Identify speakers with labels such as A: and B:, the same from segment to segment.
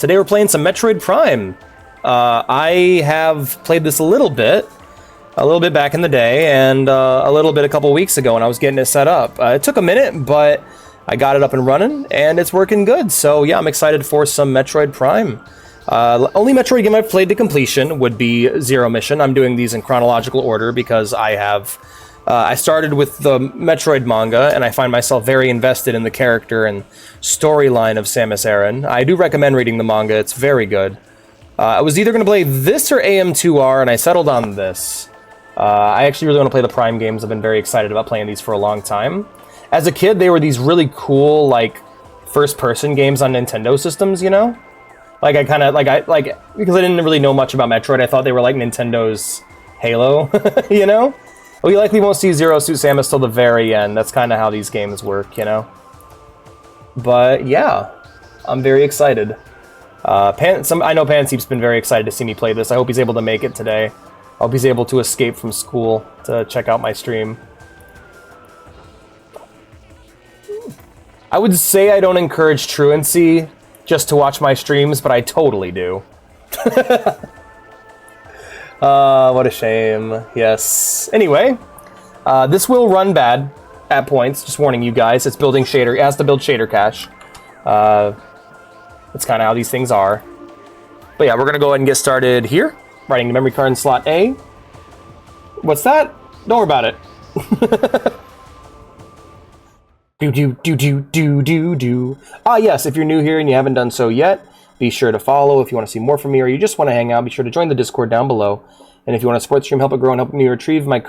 A: Today we're playing some Metroid Prime. I have played this a little bit back in the day, and a little bit a couple weeks ago when I was getting it set up. It took a minute, but I got it up and running, and it's working good. So yeah, I'm excited for some Metroid Prime. Only Metroid game I've played to completion would be Zero Mission. I'm doing these in chronological order because I started with the Metroid manga, and I find myself very invested in the character and storyline of Samus Aran. I do recommend reading the manga, it's very good. I was either going to play this or AM2R, and I settled on this. I actually really want to play the Prime games. I've been very excited about playing these for a long time. As a kid, they were these really cool, like, first-person games on Nintendo systems, you know? Like, because I didn't really know much about Metroid, I thought they were like Nintendo's Halo, you know? We likely won't see Zero Suit Samus till the very end. That's kind of how these games work, you know? But, yeah. I'm very excited. I know Panseep's been very excited to see me play this. I hope he's able to make it today. I hope he's able to escape from school to check out my stream. I would say I don't encourage truancy just to watch my streams, but I totally do. What a shame. Yes. Anyway, this will run bad at points. Just warning you guys. It's building shader. It has to build shader cache. That's kind of how these things are. But yeah, we're gonna go ahead and get started here. Writing the memory card in slot A. What's that? Don't worry about it. Do. Ah, yes. If you're new here and you haven't done so yet, be sure to follow. If you want to see more from me or you just want to hang out, be sure to join the Discord down below. And if you want to support the stream, help it grow, and help me retrieve my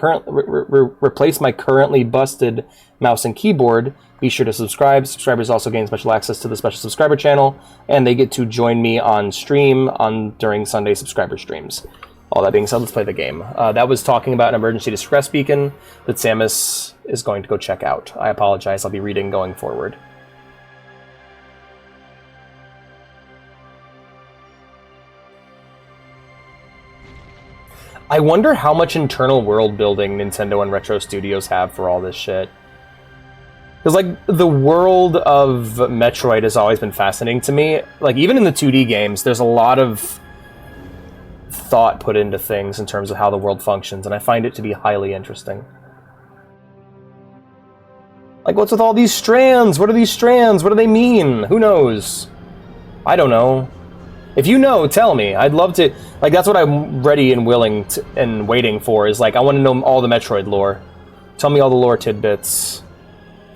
A: replace my currently busted mouse and keyboard, be sure to subscribe. Subscribers also gain special access to the special subscriber channel, and they get to join me on stream during Sunday subscriber streams. All that being said, let's play the game. That was talking about an emergency distress beacon that Samus is going to go check out. I apologize. I'll be reading going forward. I wonder how much internal world building Nintendo and Retro Studios have for all this shit. Because, like, the world of Metroid has always been fascinating to me. Like, even in the 2D games, there's a lot of thought put into things in terms of how the world functions, and I find it to be highly interesting. Like, what's with all these strands? What are these strands? What do they mean? Who knows? I don't know. If you know, tell me. I'd love to... Like, that's what I'm ready and willing to, and waiting for, is, like, I want to know all the Metroid lore. Tell me all the lore tidbits.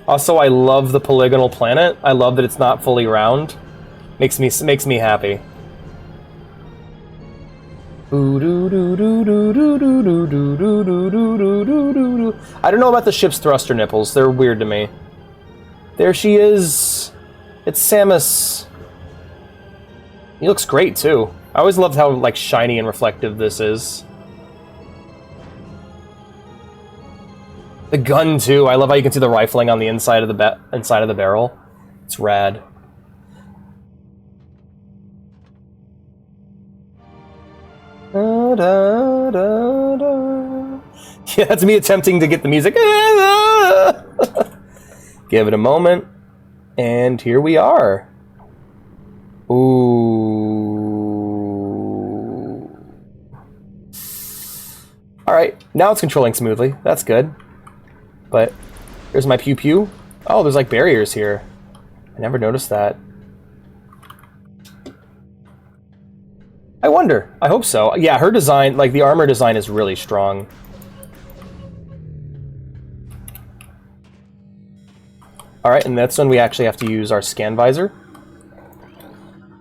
A: Also, I love the polygonal planet. I love that it's not fully round. Makes me happy. I don't know about the ship's thruster nipples. They're weird to me. There she is. It's Samus. He looks great, too. I always loved how, like, shiny and reflective this is. The gun, too. I love how you can see the rifling on the inside of the barrel. It's rad. Da, da, da, da. Yeah, that's me attempting to get the music. Give it a moment. And here we are. Ooh. Alright, now it's controlling smoothly. That's good. But here's my pew pew. Oh, there's like barriers here. I never noticed that. I wonder. I hope so. Yeah, her design, like the armor design is really strong. Alright, and that's when we actually have to use our scan visor.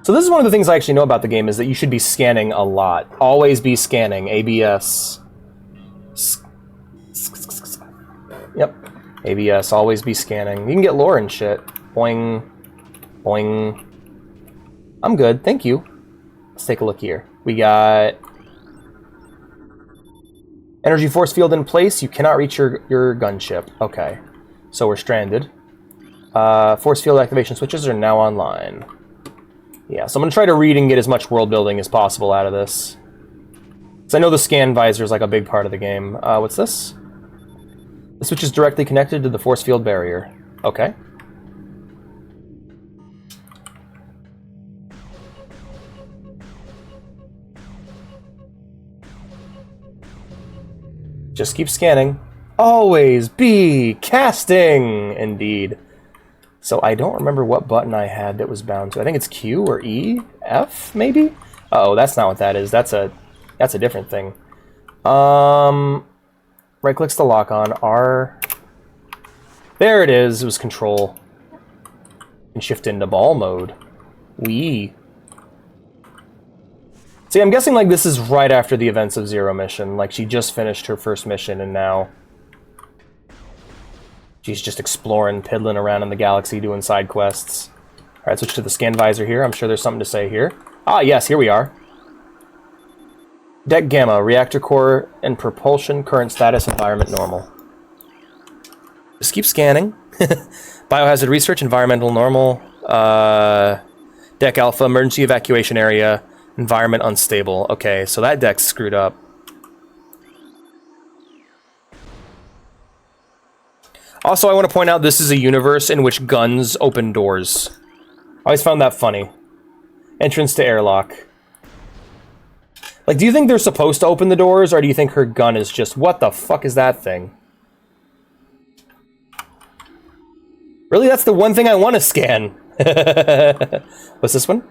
A: So this is one of the things I actually know about the game, is that you should be scanning a lot. Always be scanning. ABS. Yep. ABS. Always be scanning. You can get lore and shit. Boing. Boing. I'm good. Thank you. Let's take a look here. We got... Energy force field in place. You cannot reach your gunship. Okay. So we're stranded. Force field activation switches are now online. Yeah, so I'm going to try to read and get as much world building as possible out of this. Because I know the scan visor is like a big part of the game. What's this? The switch is directly connected to the force field barrier. Okay. Just keep scanning. Always be casting! Indeed. So I don't remember what button I had that was bound to. I think it's Q or E? F, maybe? Uh-oh, that's not what that is. That's a different thing. Right-clicks to lock on. R. There it is. It was control. And shift into ball mode. Wee. See, I'm guessing like this is right after the events of Zero Mission. Like she just finished her first mission and now she's just exploring, piddling around in the galaxy, doing side quests. Alright, switch to the scan visor here. I'm sure there's something to say here. Ah, yes, here we are. Deck Gamma, reactor core and propulsion, current status, environment normal. Just keep scanning. Biohazard research, environmental normal. Deck Alpha, emergency evacuation area, environment unstable. Okay, so that deck's screwed up. Also, I want to point out this is a universe in which guns open doors. I always found that funny. Entrance to airlock. Like, do you think they're supposed to open the doors, or do you think her gun is just, what the fuck is that thing? Really, that's the one thing I want to scan. What's this one?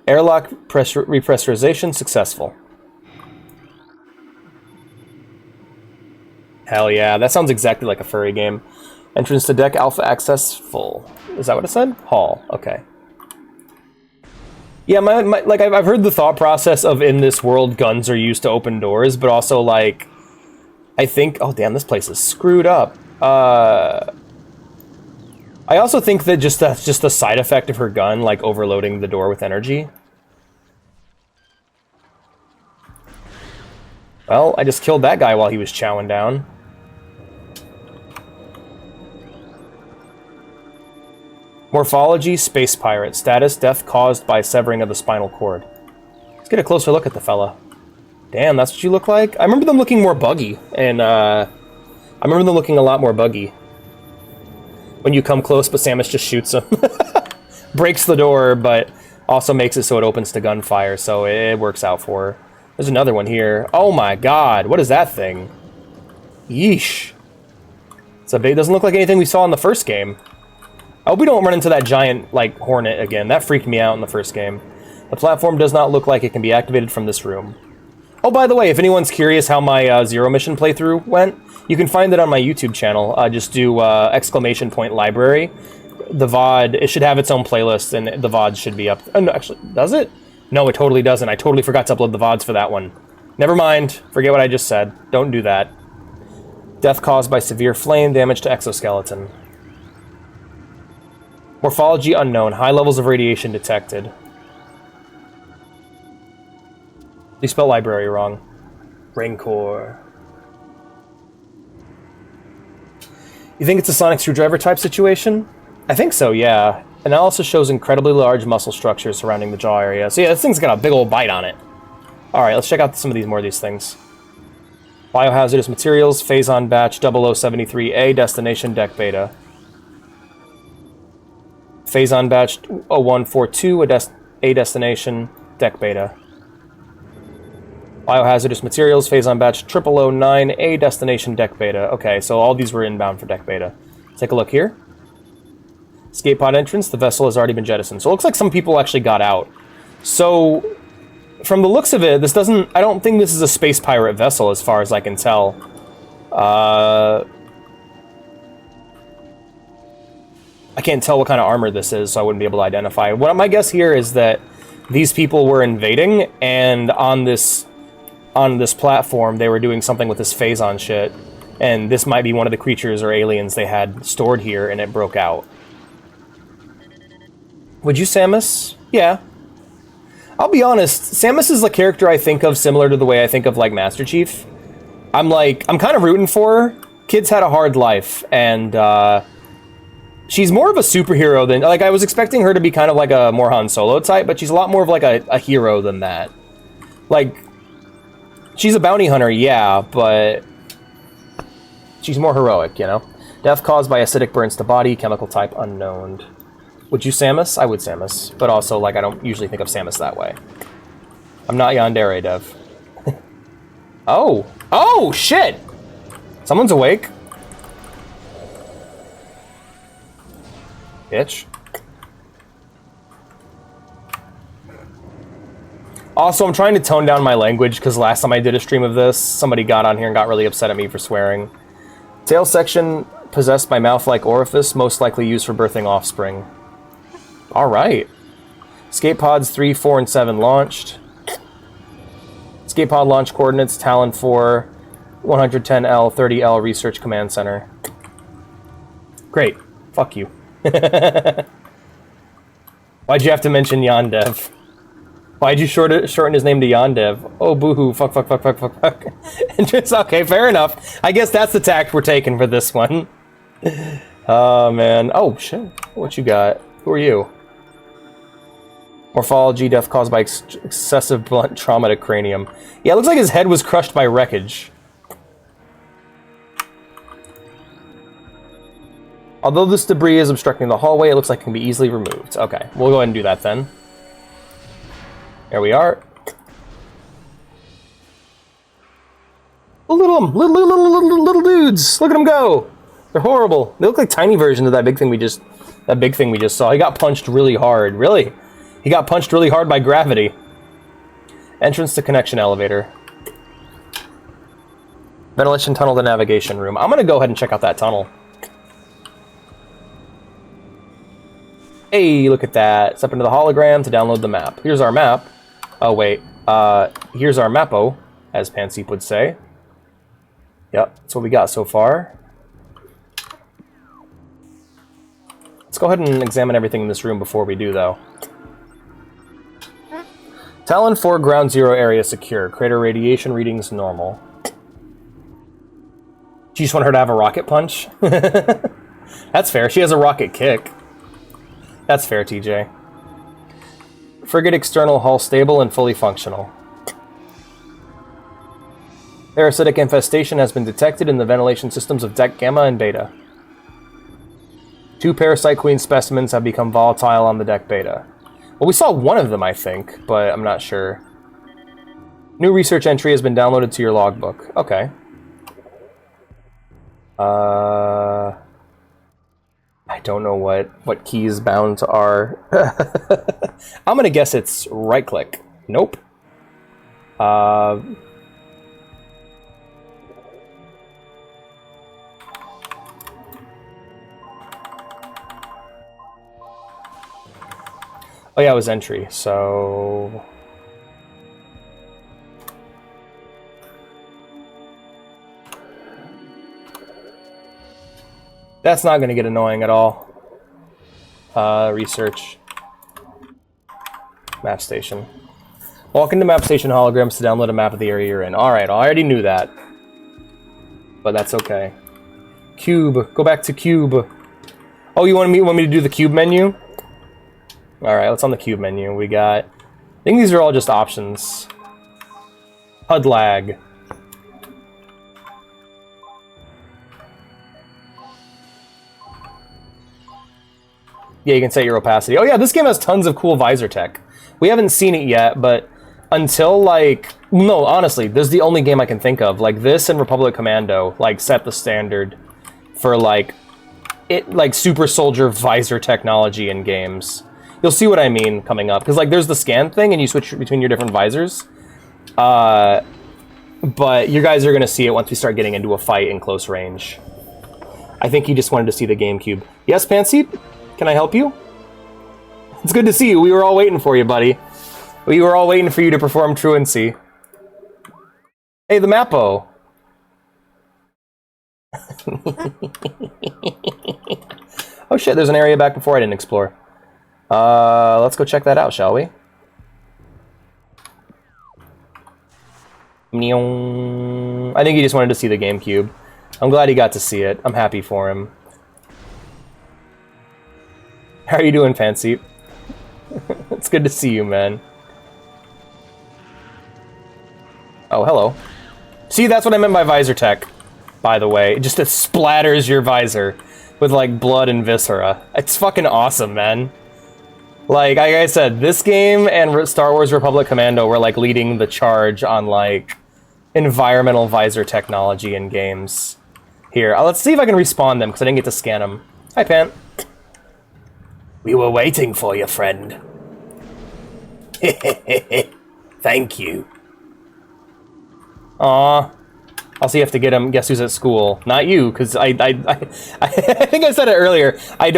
A: Airlock repressurization successful. Hell yeah, that sounds exactly like a furry game. Entrance to deck alpha access full. Is that what it said? Hall, okay. Yeah, like I've heard the thought process of in this world guns are used to open doors, but also like I think, oh damn, this place is screwed up. I also think that that's just the side effect of her gun, like overloading the door with energy. Well, I just killed that guy while he was chowing down. Morphology, space pirate. Status, death caused by severing of the spinal cord. Let's get a closer look at the fella. Damn, that's what you look like? I remember them looking more buggy, and I remember them looking a lot more buggy. When you come close, but Samus just shoots him. Breaks the door, but also makes it so it opens to gunfire, so it works out for her. There's another one here. Oh my god, what is that thing? Yeesh. It doesn't look like anything we saw in the first game. I hope we don't run into that giant, like, hornet again. That freaked me out in the first game. The platform does not look like it can be activated from this room. Oh, by the way, if anyone's curious how my Zero Mission playthrough went, you can find it on my YouTube channel. Just do !library. The VOD, it should have its own playlist, and the VOD should be up. Oh, no, actually, does it? No, it totally doesn't. I totally forgot to upload the VODs for that one. Never mind. Forget what I just said. Don't do that. Death caused by severe flame, damage to exoskeleton. Morphology unknown. High levels of radiation detected. You spelled library wrong. Rancor. You think it's a sonic screwdriver type situation? I think so, yeah. And it also shows incredibly large muscle structures surrounding the jaw area. So yeah, this thing's got a big old bite on it. Alright, let's check out some of these more of these things. Biohazardous materials, Phazon batch 0073A, destination deck beta. Phazon batch 0142, a destination deck beta. Biohazardous materials, Phazon batch 0009, a destination deck beta. Okay, so all these were inbound for deck beta. Take a look here. Escape pod entrance, the vessel has already been jettisoned. So it looks like some people actually got out. So, from the looks of it, this doesn't... I don't think this is a space pirate vessel as far as I can tell. I can't tell what kind of armor this is, so I wouldn't be able to identify. My guess here is that these people were invading, and on this platform, they were doing something with this Phazon shit, and this might be one of the creatures or aliens they had stored here, and it broke out. Would you, Samus? Yeah. I'll be honest, Samus is the character I think of similar to the way I think of, like, Master Chief. I'm kind of rooting for her. Kid's had a hard life, and, she's more of a superhero than... Like, I was expecting her to be kind of like a more Han Solo type, but she's a lot more of like a hero than that. Like, she's a bounty hunter, yeah, but she's more heroic, you know? Death caused by acidic burns to body, chemical type unknown. Would you Samus? I would Samus, but also, like, I don't usually think of Samus that way. I'm not Yandere, Dev. Oh! Oh, shit! Someone's awake. Bitch. Also, I'm trying to tone down my language because last time I did a stream of this, somebody got on here and got really upset at me for swearing. Tail section possessed by mouth-like orifice, most likely used for birthing offspring. Alright. Escape pods 3, 4, and 7 launched. Escape pod launch coordinates, Talon 4, 110L, 30L Research Command Center. Great. Fuck you. Why'd you have to mention Yondev? Why'd you shorten his name to Yondev? Oh, boohoo, fuck. Just, okay, fair enough. I guess that's the tact we're taking for this one. Oh, man. Oh, shit. What you got? Who are you? Morphology, death caused by excessive blunt trauma to cranium. Yeah, it looks like his head was crushed by wreckage. Although this debris is obstructing the hallway, it looks like it can be easily removed. Okay, we'll go ahead and do that then. There we are. Little dudes. Look at them go. They're horrible. They look like tiny versions of that big thing we just saw. He got punched really hard. Really? He got punched really hard by gravity. Entrance to connection elevator. Ventilation tunnel to navigation room. I'm gonna go ahead and check out that tunnel. Hey, look at that. Step into the hologram to download the map. Here's our map. Oh, wait. Here's our mappo, as Panseep would say. Yep, that's what we got so far. Let's go ahead and examine everything in this room before we do, though. Talon 4 Ground Zero area secure. Crater radiation readings normal. Do you just want her to have a rocket punch? That's fair. She has a rocket kick. That's fair, TJ. Frigate external hull stable and fully functional. Parasitic infestation has been detected in the ventilation systems of deck Gamma and Beta. 2 parasite queen specimens have become volatile on the deck Beta. Well, we saw one of them, I think, but I'm not sure. New research entry has been downloaded to your logbook. Okay. I don't know what keys bound are. I'm gonna guess it's right-click. Nope. Oh yeah, it was entry, so... That's not going to get annoying at all. Research. Map station. Walk into map station holograms to download a map of the area you're in. Alright, I already knew that. But that's okay. Cube. Go back to cube. Oh, you want me to do the cube menu? Alright, let's on the cube menu. We got... I think these are all just options. HUD lag. Yeah, you can set your opacity. Oh yeah, this game has tons of cool visor tech. We haven't seen it yet, but until, like... No, honestly, this is the only game I can think of. Like, this and Republic Commando, like, set the standard for, like, super soldier visor technology in games. You'll see what I mean coming up. Because, like, there's the scan thing, and you switch between your different visors. But you guys are going to see it once we start getting into a fight in close range. I think you just wanted to see the GameCube. Yes, Panseep? Can I help you? It's good to see you. We were all waiting for you, buddy. We were all waiting for you to perform truancy. Hey, the Mappo. Oh shit, there's an area back before I didn't explore. Let's go check that out, shall we? I think he just wanted to see the GameCube. I'm glad he got to see it. I'm happy for him. How are you doing, Fancy? It's good to see you, man. Oh, hello. See, that's what I meant by visor tech, by the way. It just splatters your visor with, like, blood and viscera. It's fucking awesome, man. Like I said, this game and Star Wars Republic Commando were, like, leading the charge on, like, environmental visor technology in games. Here, let's see if I can respawn them, because I didn't get to scan them. Hi, Pant. We were waiting for you, friend. Thank you. Aw. Also, you have to get him. Guess who's at school? Not you, because I think I said it earlier. I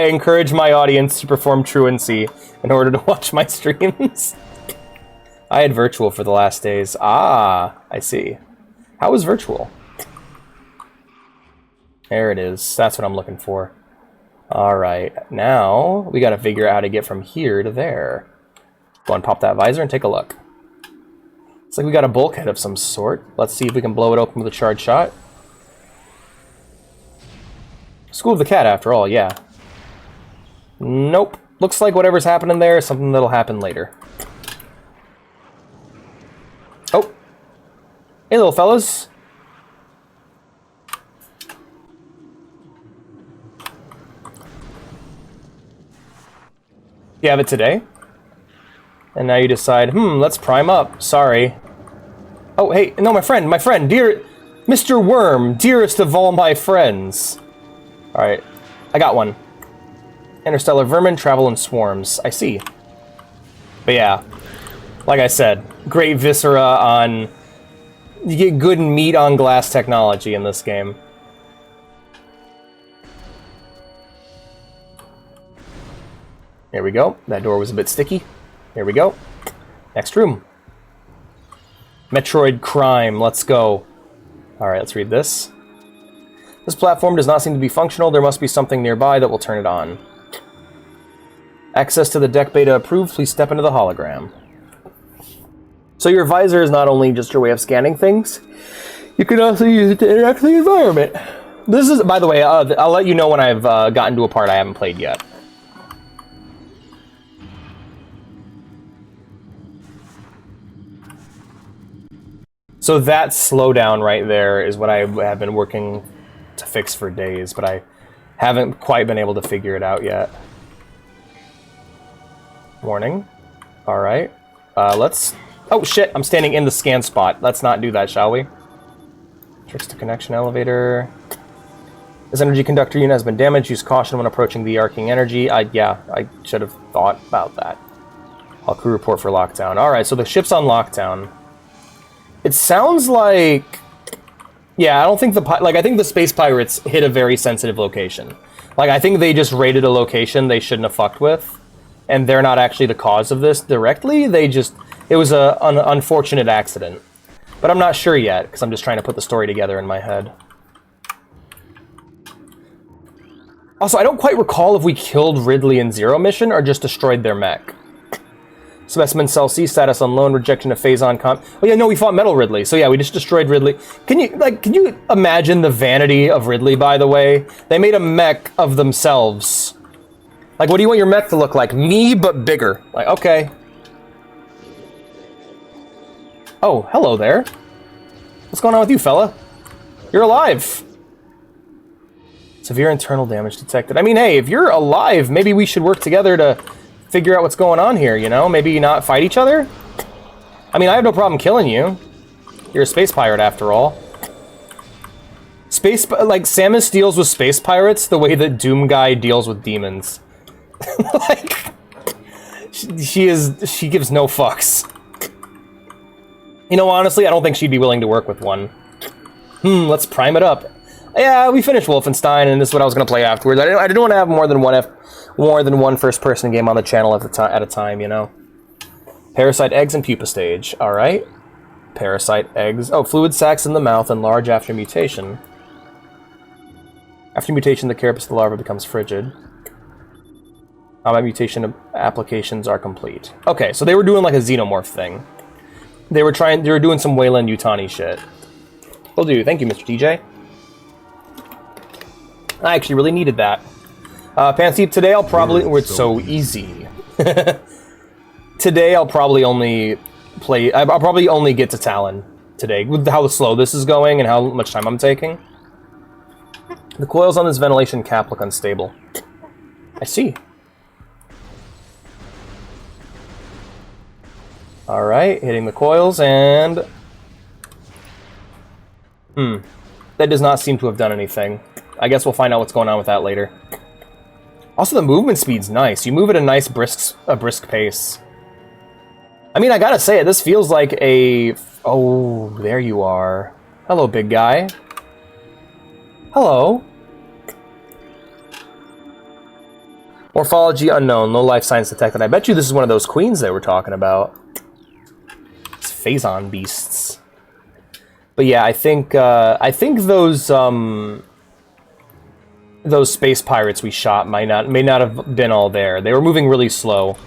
A: encourage my audience to perform truancy in order to watch my streams. I had virtual for the last days. Ah, I see. How was virtual? There it is. That's what I'm looking for. All right, now we got to figure out how to get from here to there. Go and pop that visor and take a look. It's like we got a bulkhead of some sort. Let's see if we can blow it open with a charge shot. School of the Cat, after all, yeah. Nope. Looks like whatever's happening there is something that'll happen later. Oh. Hey, little fellas. You have it today? And now you decide, let's prime up. Sorry. Oh, hey, no, my friend, dear Mr. Worm, dearest of all my friends. Alright, I got one. Interstellar vermin travel in swarms. I see. But yeah, like I said, great viscera on... You get good meat on glass technology in this game. There we go. That door was a bit sticky. Here we go. Next room. Metroid crime. Let's go. Alright, let's read this. This platform does not seem to be functional. There must be something nearby that will turn it on. Access to the deck beta approved. Please step into the hologram. So your visor is not only just your way of scanning things, you can also use it to interact with the environment. This is, by the way, I'll let you know when I've gotten to a part I haven't played yet. So that slowdown right there is what I have been working to fix for days, but I haven't quite been able to figure it out yet. Warning. Alright. Let's... Oh, shit! I'm standing in the scan spot. Let's not do that, shall we? Tricks to connection elevator. This energy conductor unit has been damaged. Use caution when approaching the arcing energy. Yeah, I should have thought about that. All crew report for lockdown. Alright, so the ship's on lockdown. It sounds like... Yeah, I don't think the... Like, I think the space pirates hit a very sensitive location. Like, I think they just raided a location they shouldn't have fucked with. And they're not actually the cause of this directly. They just... It was an unfortunate accident. But I'm not sure yet, because I'm just trying to put the story together in my head. Also, I don't quite recall if we killed Ridley in Zero Mission, or just destroyed their mech. Specimen Cell C, status unknown, rejection of Phazon comp. Oh yeah, no, we fought Metal Ridley. So yeah, we just destroyed Ridley. Can you imagine the vanity of Ridley, by the way? They made a mech of themselves. Like, what do you want your mech to look like? Me, but bigger. Like, okay. Oh, hello there. What's going on with you, fella? You're alive. Severe internal damage detected. I mean, hey, if you're alive, maybe we should work together to figure out what's going on here, you know? Maybe not fight each other? I mean, I have no problem killing you. You're a space pirate, after all. Like, Samus deals with space pirates the way that Doom Guy deals with demons. Like, she gives no fucks. You know, honestly, I don't think she'd be willing to work with one. Let's prime it up. Yeah, we finished Wolfenstein, and this is what I was going to play afterwards. I didn't want to have more than one first-person game on the channel at a time, you know? Parasite eggs and pupa stage. Alright. Parasite eggs. Oh, fluid sacs in the mouth enlarge after mutation. After mutation, the carapace of the larva becomes frigid. Combat mutation applications are complete. Okay, so they were doing like a xenomorph thing. They were doing some Wayland Yutani shit. Will do. Thank you, Mr. TJ. I actually really needed that. Pansy, today I'll probably... It's so easy. Today I'll probably only play... I'll probably only get to Talon today, with how slow this is going and how much time I'm taking. The coils on this ventilation cap look unstable. I see. Alright, hitting the coils, and... The that does not seem to have done anything. I guess we'll find out what's going on with that later. Also, the movement speed's nice. You move at a nice brisk pace. I mean, I gotta say it, this feels like a... Oh, there you are. Hello, big guy. Hello. Morphology unknown. Low life signs detected. I bet you this is one of those queens they were talking about. It's Phazon beasts. But yeah, I think those space pirates we shot may not have been all there. They were moving really slow.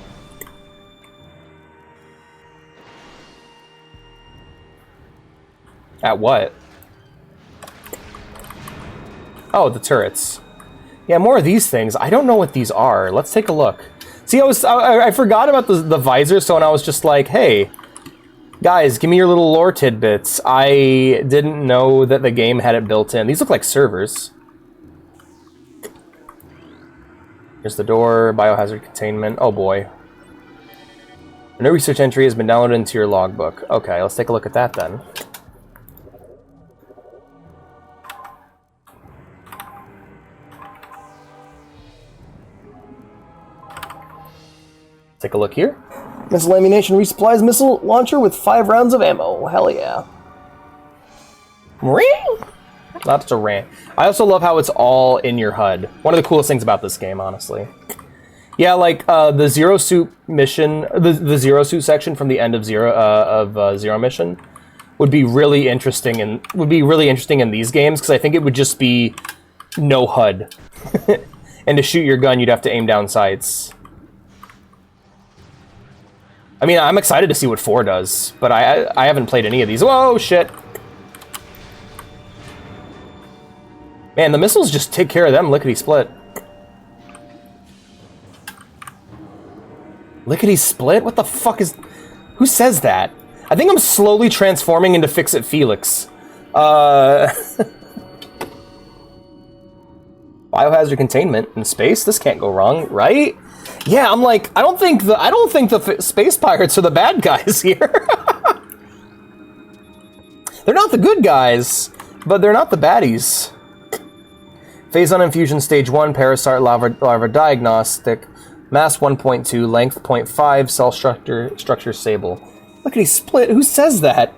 A: At what? Oh, the turrets. Yeah, more of these things. I don't know what these are. Let's take a look. See, I forgot about the visor, so when I was just like, hey, guys, give me your little lore tidbits. I didn't know that the game had it built in. These look like servers. Here's the door, biohazard containment. Oh boy. A new research entry has been downloaded into your logbook. Okay, let's take a look at that then. Take a look here. Missile ammunition resupplies missile launcher with 5 rounds of ammo. Hell yeah. Ring! That's a rant. I also love how it's all in your HUD. One of the coolest things about this game, honestly. Yeah, like the Zero Suit mission, the Zero Suit section from the end of Zero Mission would be really interesting in these games because I think it would just be no HUD, and to shoot your gun you'd have to aim down sights. I mean, I'm excited to see what 4 does, but I haven't played any of these. Whoa, shit. Man, the missiles just take care of them lickety-split. Lickety-split? What the fuck is... Who says that? I think I'm slowly transforming into Fix-It Felix. Biohazard containment in space? This can't go wrong, right? Yeah, I'm like, I don't think the space pirates are the bad guys here. They're not the good guys, but they're not the baddies. Phazon infusion stage 1, parasite larva diagnostic, mass 1.2, length 0.5, cell structure stable. Lickety split. Who says that?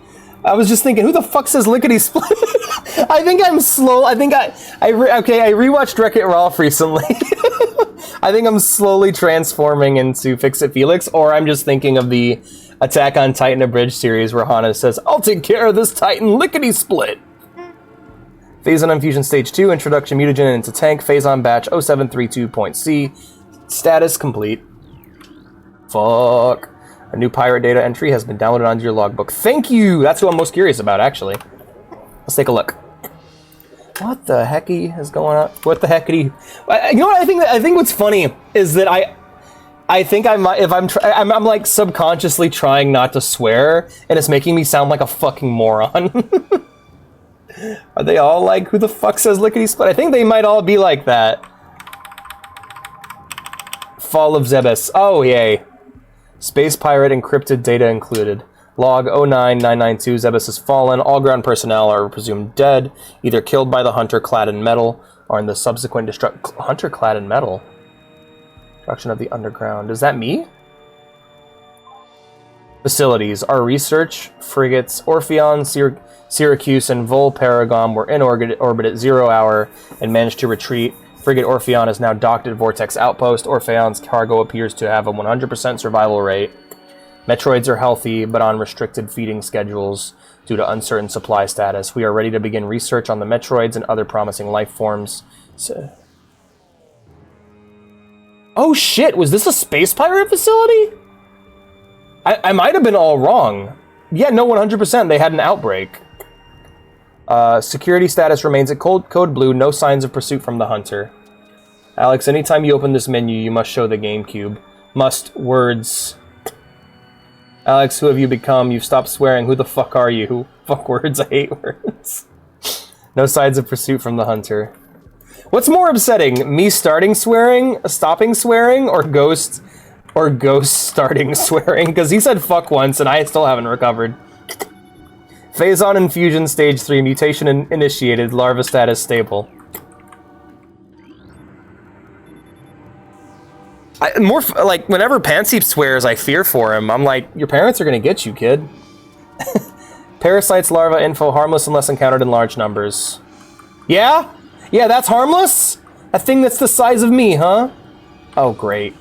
A: I was just thinking, who the fuck says lickety split? I think I'm slow. I think I rewatched Wreck-It Ralph recently. I think I'm slowly transforming into Fix-It Felix, or I'm just thinking of the Attack on Titan Abridged series where Hana says, I'll take care of this Titan lickety split. Phazon infusion stage 2, introduction mutagen into tank, Phazon batch 0732.C, status complete. Fuck. A new pirate data entry has been downloaded onto your logbook. Thank you! That's who I'm most curious about, actually. Let's take a look. What the hecky is going on? What the heckity? You know what I think what's funny is that I think I might, if I'm like subconsciously trying not to swear, and it's making me sound like a fucking moron. Are they all like, who the fuck says lickety split? I think they might all be like that. Fall of Zebes. Oh, yay. Space pirate encrypted data included. Log 09992, Zebes has fallen. All ground personnel are presumed dead, either killed by the hunter clad in metal, or in the subsequent hunter clad in metal? Destruction of the underground. Is that me? Facilities. Our research frigates Orpheon, Syracuse, and Vol Paragon were in orbit at 0 hour and managed to retreat. Frigate Orpheon is now docked at Vortex Outpost. Orpheon's cargo appears to have a 100% survival rate. Metroids are healthy, but on restricted feeding schedules due to uncertain supply status. We are ready to begin research on the Metroids and other promising life forms. Oh shit, was this a space pirate facility? I might have been all wrong. Yeah, no, 100%, they had an outbreak. Security status remains at code blue, no signs of pursuit from the hunter. Alex, anytime you open this menu, you must show the GameCube. Must words. Alex, who have you become? You've stopped swearing. Who the fuck are you? Fuck words, I hate words. No signs of pursuit from the hunter. What's more upsetting? Me starting swearing, stopping swearing, or Ghost starting swearing? Because he said fuck once and I still haven't recovered. Phazon infusion stage 3, mutation initiated, larva status stable. Like, whenever Pansy swears I fear for him, I'm like, your parents are gonna get you, kid. Parasites, larva, info, harmless unless encountered in large numbers. Yeah? Yeah, that's harmless? A thing that's the size of me, huh? Oh, great.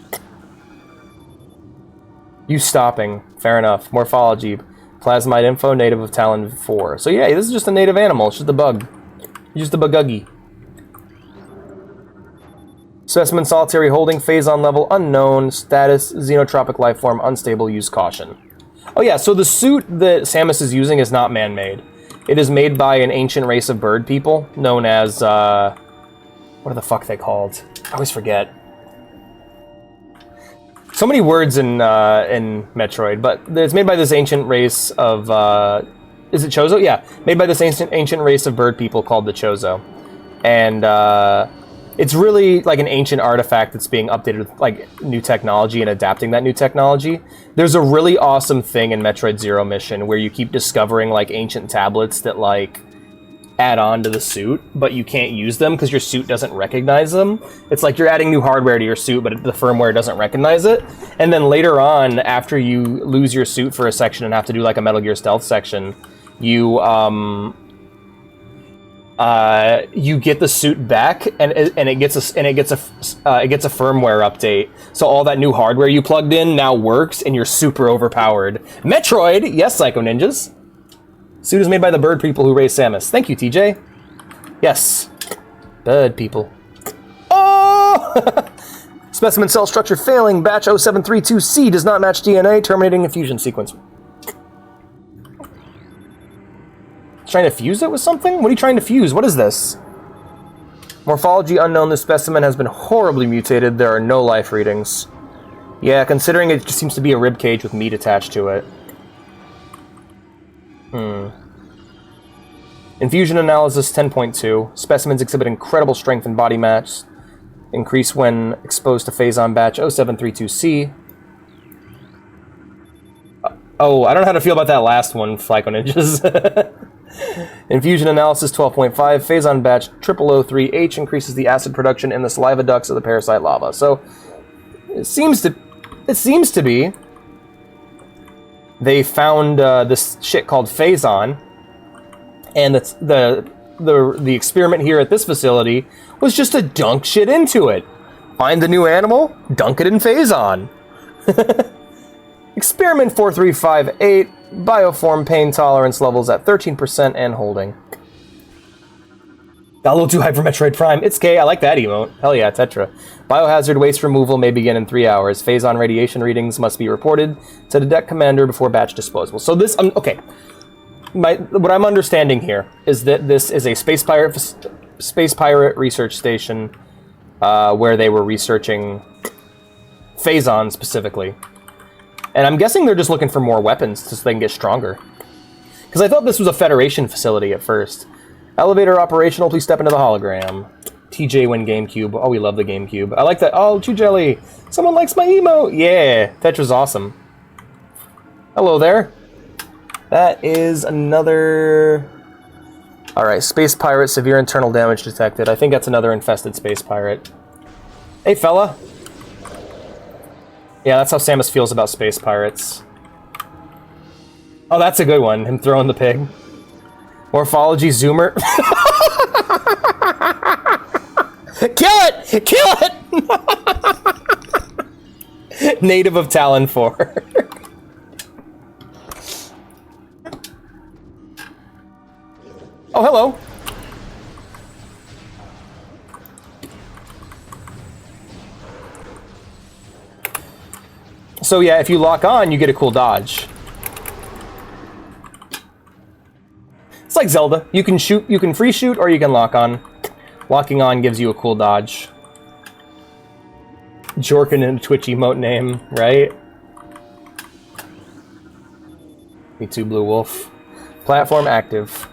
A: You stopping. Fair enough. Morphology. Plasmide info, native of Talon 4. So yeah, this is just a native animal. It's just a bug. You're just a buguggy. Specimen solitary holding, Phazon level unknown, status xenotropic lifeform unstable, use caution. Oh yeah, so the suit that Samus is using is not man-made. It is made by an ancient race of bird people known as what are the fuck they called? I always forget. So many words in Metroid, but it's made by this ancient race of is it Chozo? Yeah, made by this ancient race of bird people called the Chozo, and it's really like an ancient artifact that's being updated with like new technology and adapting that new technology. There's a really awesome thing in Metroid Zero Mission where you keep discovering like ancient tablets that like add on to the suit, but you can't use them because your suit doesn't recognize them. It's like you're adding new hardware to your suit, but the firmware doesn't recognize it. And then later on, after you lose your suit for a section and have to do like a Metal Gear Stealth section, you get the suit back, and it gets a firmware update. So all that new hardware you plugged in now works, and you're super overpowered. Metroid, yes, Psycho Ninjas. Suit is made by the bird people who raised Samus. Thank you, TJ. Yes, bird people. Oh! Specimen cell structure failing. Batch 0732C does not match DNA. Terminating infusion sequence. Trying to fuse it with something? What are you trying to fuse? What is this? Morphology unknown. This specimen has been horribly mutated. There are no life readings. Yeah, considering it just seems to be a rib cage with meat attached to it. Infusion analysis 10.2. Specimens exhibit incredible strength and body mass. Increase when exposed to Phazon batch 0732C. Oh, I don't know how to feel about that last one, Flyco Ninjas. Infusion analysis 12.5. Phazon batch 0003H increases the acid production in the saliva ducts of the parasite lava. So it seems to be they found this shit called Phazon, and the experiment here at this facility was just to dunk shit into it. Find the new animal, dunk it in Phazon. Experiment 4358, bioform pain tolerance levels at 13% and holding. Got a little too hype for Metroid Prime. It's K, I like that emote. Hell yeah, Tetra. Biohazard waste removal may begin in 3 hours. Phazon radiation readings must be reported to the deck commander before batch disposal. So this, okay. What I'm understanding here is that this is a space pirate research station where they were researching Phazon specifically. And I'm guessing they're just looking for more weapons so they can get stronger. Because I thought this was a Federation facility at first. Elevator operational, please step into the hologram. TJ win GameCube. Oh, we love the GameCube. I like that. Oh, Chew Jelly. Someone likes my emote. Yeah, Tetra's awesome. Hello there. That is another... Alright, Space Pirate, severe internal damage detected. I think that's another infested Space Pirate. Hey, fella. Yeah, that's how Samus feels about Space Pirates. Oh, that's a good one. Him throwing the pig. Morphology Zoomer. Kill it! Kill it! Native of Talon 4. Oh, hello. So yeah, if you lock on, you get a cool dodge. It's like Zelda. You can shoot, you can free shoot, or you can lock on. Locking on gives you a cool dodge. Jorkin in a Twitch emote name, right? Me too, Blue Wolf. Platform active.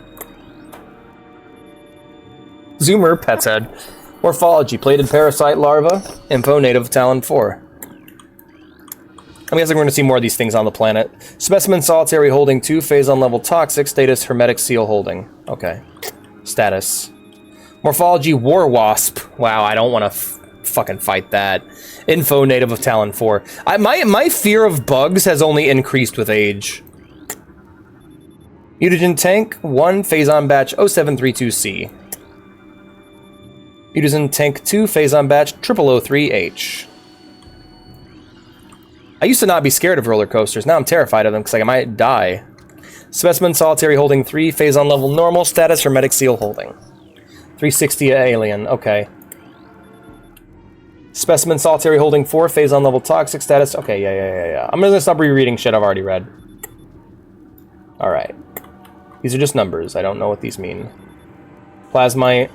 A: Zoomer, Pet's Head. Morphology, plated parasite larva. Info, native Talon 4. I'm guessing we're going to see more of these things on the planet. Specimen solitary holding 2, phase on level toxic, status hermetic seal holding. Okay. Status. Morphology war wasp. Wow, I don't want to fucking fight that. Info native of Talon 4. My fear of bugs has only increased with age. Mutagen tank 1, phase on batch 0732C. Mutagen tank 2, phase on batch 0003H. I used to not be scared of roller coasters. Now I'm terrified of them because like, I might die. Specimen solitary holding 3, phase on level normal, status hermetic seal holding. 360 alien, okay. Specimen solitary holding 4, phase on level toxic, status, okay, yeah. I'm gonna stop rereading shit I've already read. Alright. These are just numbers, I don't know what these mean. Plasmite.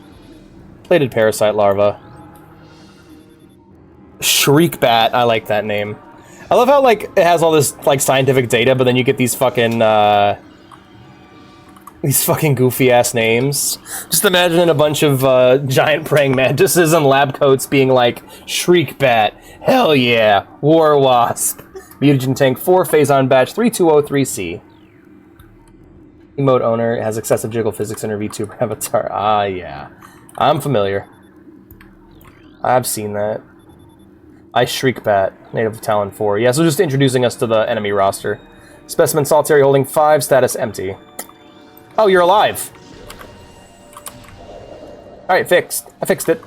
A: Plated parasite larva. Shriek bat, I like that name. I love how, like, it has all this, like, scientific data, but then you get these fucking goofy-ass names. Just imagine a bunch of, giant praying mantises and lab coats being like, Shriek bat, hell yeah, war wasp, mutagen tank 4, phase on batch 3203C. Emote owner has excessive jiggle physics in her VTuber avatar. Ah, yeah. I'm familiar. I've seen that. I Shriek Bat, native of Talon 4. Yeah, so just introducing us to the enemy roster. Specimen solitary holding 5, status empty. Oh, you're alive! Alright, fixed. I fixed it.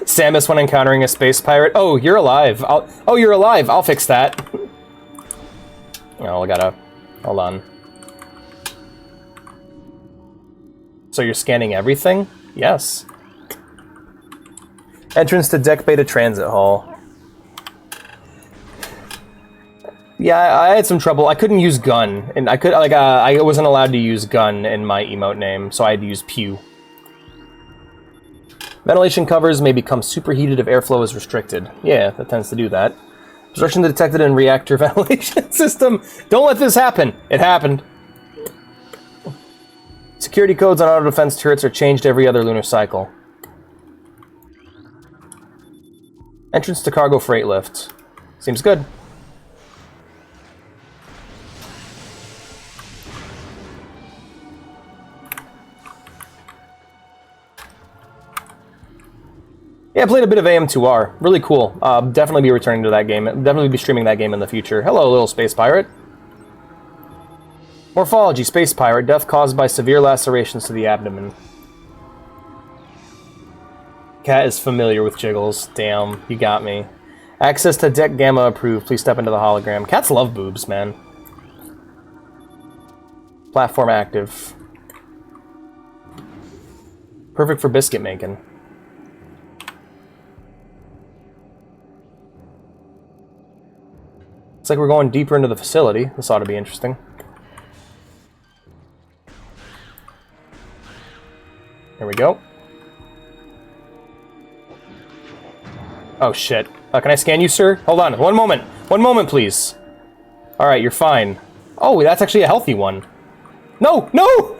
A: Samus when encountering a space pirate. Oh, you're alive. Oh, you're alive. I'll fix that. Oh, I gotta... Hold on. So you're scanning everything? Yes. Entrance to Deck Beta Transit Hall. Yeah, I had some trouble. I couldn't use gun, and I wasn't allowed to use gun in my emote name, so I had to use pew. Ventilation covers may become superheated if airflow is restricted. Yeah, that tends to do that. Obstruction detected in reactor ventilation system. Don't let this happen. It happened. Security codes on auto defense turrets are changed every other lunar cycle. Entrance to cargo freight lift. Seems good. Yeah, I played a bit of AM2R. Really cool. Definitely be returning to that game. Definitely be streaming that game in the future. Hello, little space pirate. Morphology, space pirate. Death caused by severe lacerations to the abdomen. Cat is familiar with jiggles. Damn, you got me. Access to deck gamma approved. Please step into the hologram. Cats love boobs, man. Platform active. Perfect for biscuit making. It's like we're going deeper into the facility. This ought to be interesting. There we go. Oh, shit. Can I scan you, sir? Hold on. One moment. One moment, please. Alright, you're fine. Oh, that's actually a healthy one. No! No!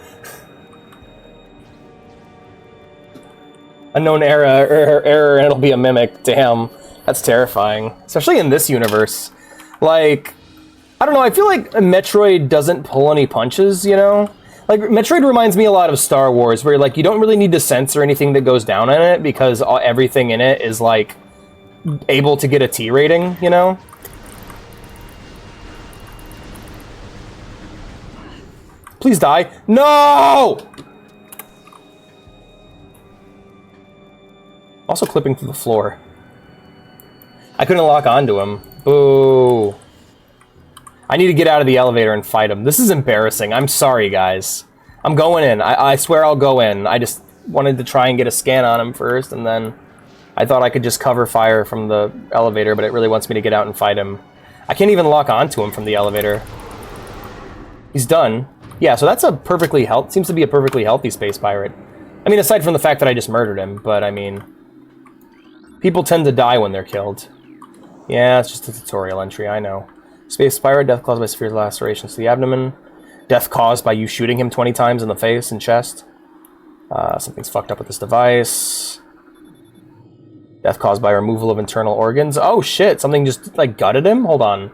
A: Unknown error, and it'll be a mimic. Damn. That's terrifying. Especially in this universe. Like, I don't know, I feel like Metroid doesn't pull any punches, you know? Like, Metroid reminds me a lot of Star Wars, where, like, you don't really need to censor anything that goes down in it, because everything in it is, like, able to get a T rating, you know? Please die. No! Also clipping through the floor. I couldn't lock onto him. Boo. I need to get out of the elevator and fight him. This is embarrassing. I'm sorry, guys. I'm going in. I swear I'll go in. I just wanted to try and get a scan on him first, and then I thought I could just cover fire from the elevator, but it really wants me to get out and fight him. I can't even lock onto him from the elevator. He's done. Yeah, so that's a perfectly seems to be a perfectly healthy space pirate. I mean, aside from the fact that I just murdered him, but I mean, people tend to die when they're killed. Yeah, it's just a tutorial entry, I know. Space pirate, death caused by severe lacerations to the abdomen. Death caused by you shooting him 20 times in the face and chest. Something's fucked up with this device. Death caused by removal of internal organs. Oh shit, something just like gutted him? Hold on.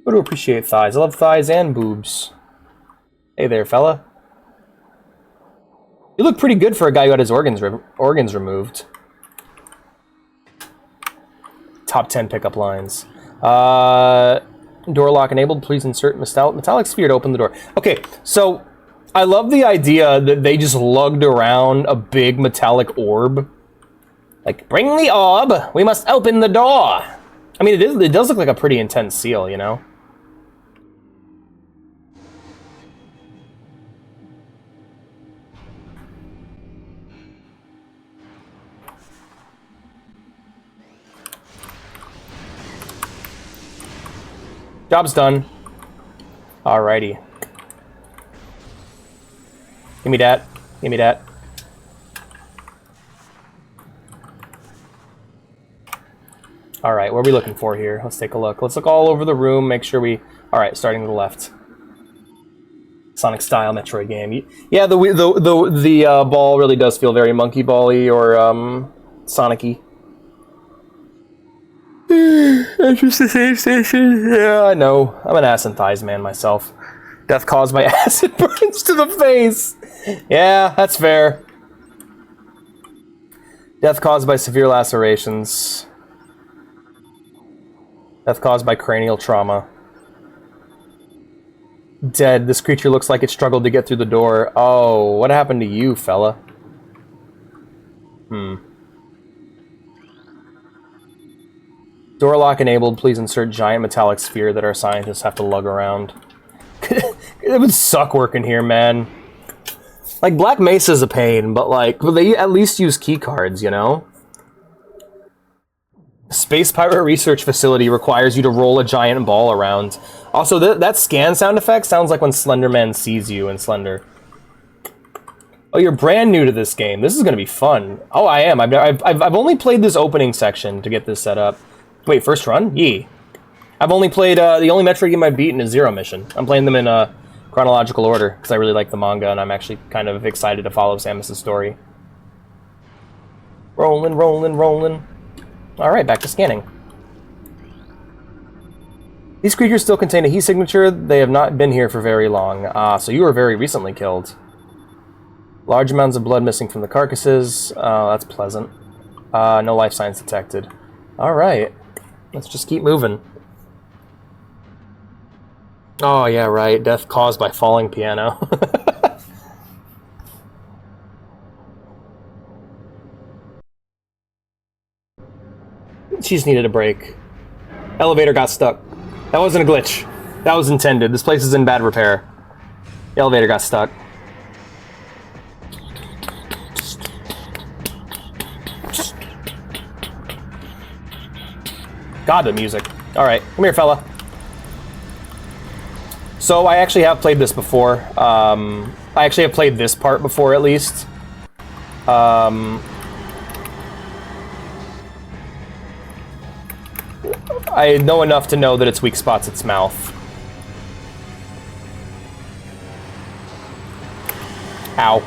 A: I do appreciate thighs. I love thighs and boobs. Hey there, fella. You look pretty good for a guy who had his organs removed. Top 10 pickup lines. Door lock enabled. Please insert metallic sphere to open the door. Okay, so I love the idea that they just lugged around a big metallic orb. Like, bring the orb. We must open the door. I mean, it does look like a pretty intense seal, you know? Job's done. Alrighty. Give me that. Give me that. Alright, what are we looking for here? Let's take a look. Let's look all over the room, make sure we... Alright, starting to the left. Sonic style Metroid game. Yeah, the ball really does feel very monkey ball-y or Sonic-y. Entrance to save station. Yeah, I know. I'm an ass and thighs man myself. Death caused by acid burns to the face. Yeah, that's fair. Death caused by severe lacerations. Death caused by cranial trauma. Dead. This creature looks like it struggled to get through the door. Oh, what happened to you, fella? Door lock enabled. Please insert giant metallic sphere that our scientists have to lug around. It would suck working here, man. Like, Black Mesa's a pain, but like, well, they at least use key cards, you know? Space Pirate Research Facility requires you to roll a giant ball around. Also, that scan sound effect sounds like when Slenderman sees you in Slender. Oh, you're brand new to this game. This is gonna be fun. Oh, I am. I've only played this opening section to get this set up. Wait, first run? Yee. I've only played, the only Metroid game I've beaten is Zero Mission. I'm playing them in chronological order, because I really like the manga, and I'm actually kind of excited to follow Samus' story. Rolling, rolling, rolling. Alright, back to scanning. These creatures still contain a heat signature. They have not been here for very long. So you were very recently killed. Large amounts of blood missing from the carcasses. That's pleasant. No life signs detected. Alright. Let's just keep moving. Oh, yeah, right. Death caused by falling piano. She just needed a break. Elevator got stuck. That wasn't a glitch. That was intended. This place is in bad repair. The elevator got stuck. God, the music. Alright, come here, fella. So, I actually have played this before. I actually have played this part before, at least. I know enough to know that its weak spot's its mouth. Ow.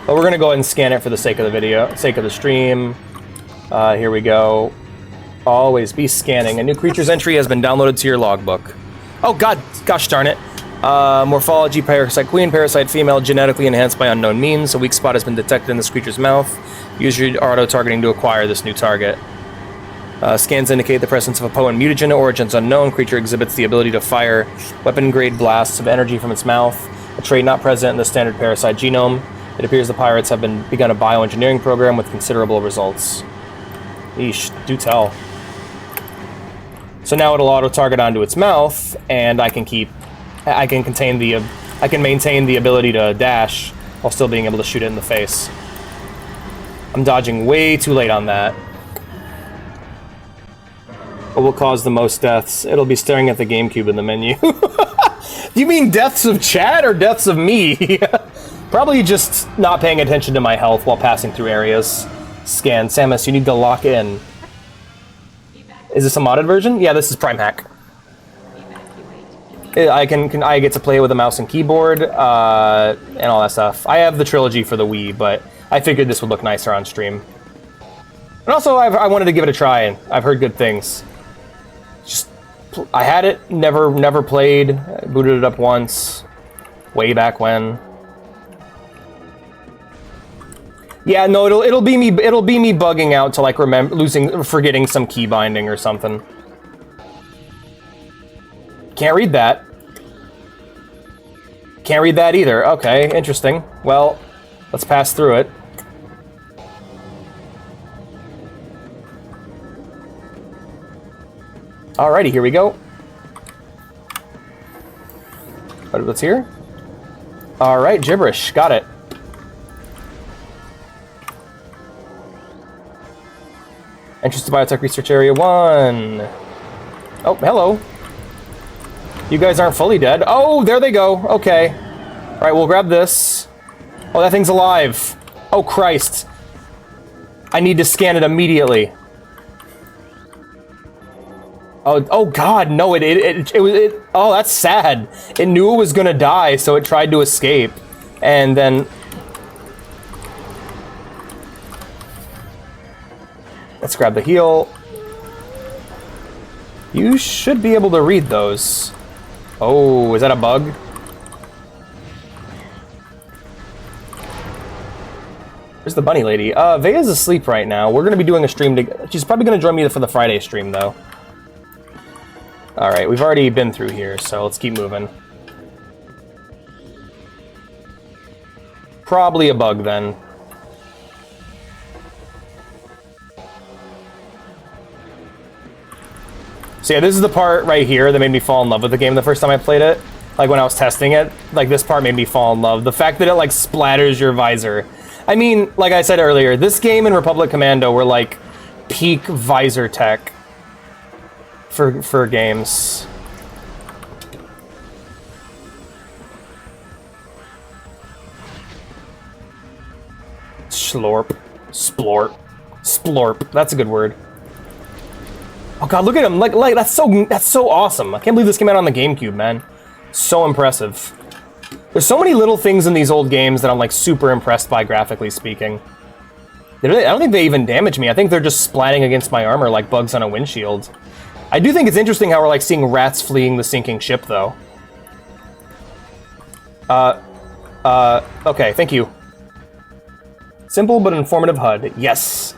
A: But we're gonna go ahead and scan it for the sake of the video, sake of the stream. Here we go. Always be scanning. A new creature's entry has been downloaded to your logbook. Oh god, gosh darn it. Morphology, parasite queen, parasite female, genetically enhanced by unknown means. A weak spot has been detected in this creature's mouth. Use your auto-targeting to acquire this new target. Scans indicate the presence of a potent mutagen, origins unknown. Creature exhibits the ability to fire weapon-grade blasts of energy from its mouth, a trait not present in the standard parasite genome. It appears the pirates have begun a bioengineering program with considerable results. Eesh, do tell. So now it'll auto-target onto its mouth, and I can maintain the ability to dash while still being able to shoot it in the face. I'm dodging way too late on that. What will cause the most deaths? It'll be staring at the GameCube in the menu. Do you mean deaths of chat or deaths of me? Probably just not paying attention to my health while passing through areas. Scan. Samus, you need to lock in. Is this a modded version? Yeah, this is Prime Hack. I get to play it with a mouse and keyboard, and all that stuff. I have the trilogy for the Wii, but I figured this would look nicer on stream. And also, I wanted to give it a try, and I've heard good things. Just, I had it, never played, booted it up once, way back when. Yeah, no, it'll be me bugging out to like forgetting some key binding or something. Can't read that. Can't read that either. Okay, interesting. Well, let's pass through it. Alrighty, here we go. What's here? Alright, gibberish. Got it. Entrance to Biotech Research Area 1. Oh, hello. You guys aren't fully dead. Oh, there they go. Okay. Alright, we'll grab this. Oh, that thing's alive. Oh, Christ. I need to scan it immediately. Oh God, no, oh, that's sad. It knew it was gonna die, so it tried to escape. And then... Let's grab the heal. You should be able to read those. Oh, is that a bug? Where's the bunny lady? Vea's asleep right now. We're gonna be doing a stream she's probably gonna join me for the Friday stream, though. Alright, we've already been through here, so let's keep moving. Probably a bug, then. So yeah, this is the part right here that made me fall in love with the game the first time I played it. Like, when I was testing it, like, this part made me fall in love. The fact that it, like, splatters your visor. I mean, like I said earlier, this game and Republic Commando were, like, peak visor tech for games. Slorp. Splorp. Splorp. That's a good word. Oh God, look at him! Like that's so awesome. I can't believe this came out on the GameCube, man. So impressive. There's so many little things in these old games that I'm like super impressed by, graphically speaking. I don't think they even damage me. I think they're just splatting against my armor like bugs on a windshield. I do think it's interesting how we're like seeing rats fleeing the sinking ship, though. Okay, thank you. Simple but informative HUD. Yes.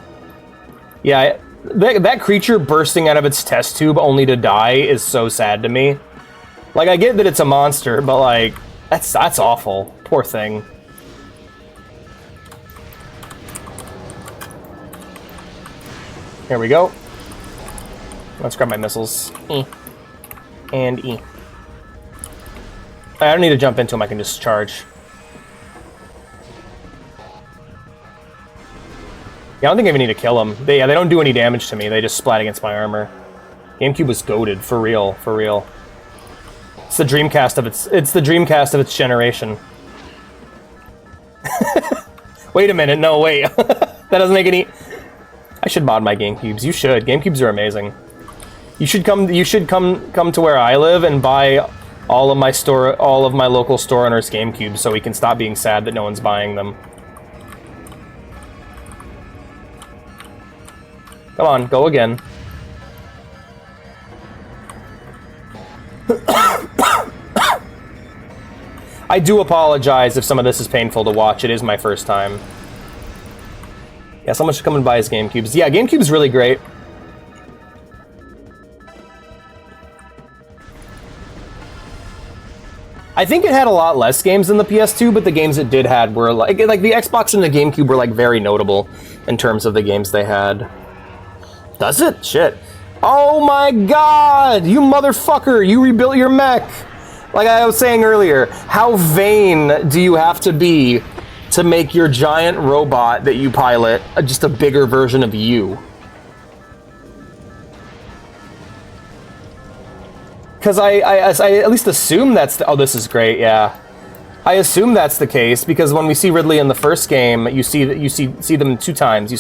A: Yeah, that creature bursting out of its test tube only to die is so sad to me. Like, I get that it's a monster, but like, that's awful. Poor thing. Here we go. Let's grab my missiles. E. And E. I don't need to jump into them, I can just charge. Yeah, I don't think I even need to kill them. They don't do any damage to me, they just splat against my armor. GameCube was goated, for real, for real. It's the Dreamcast of its generation. Wait a minute, no, wait. That doesn't make any... I should mod my GameCubes. You should. GameCubes are amazing. You should come to where I live and buy all of my local store owners' GameCubes so we can stop being sad that no one's buying them. Come on, go again. I do apologize if some of this is painful to watch. It is my first time. Yeah, someone should come and buy his GameCubes. Yeah, GameCube's really great. I think it had a lot less games than the PS2, but the games it did had were like the Xbox and the GameCube were like very notable in terms of the games they had. Does it? Shit. Oh my god! You motherfucker! You rebuilt your mech! Like I was saying earlier, how vain do you have to be to make your giant robot that you pilot just a bigger version of you? Because I at least assume that's the... Oh, this is great, yeah. I assume that's the case, because when we see Ridley in the first game, you see them 2 times. You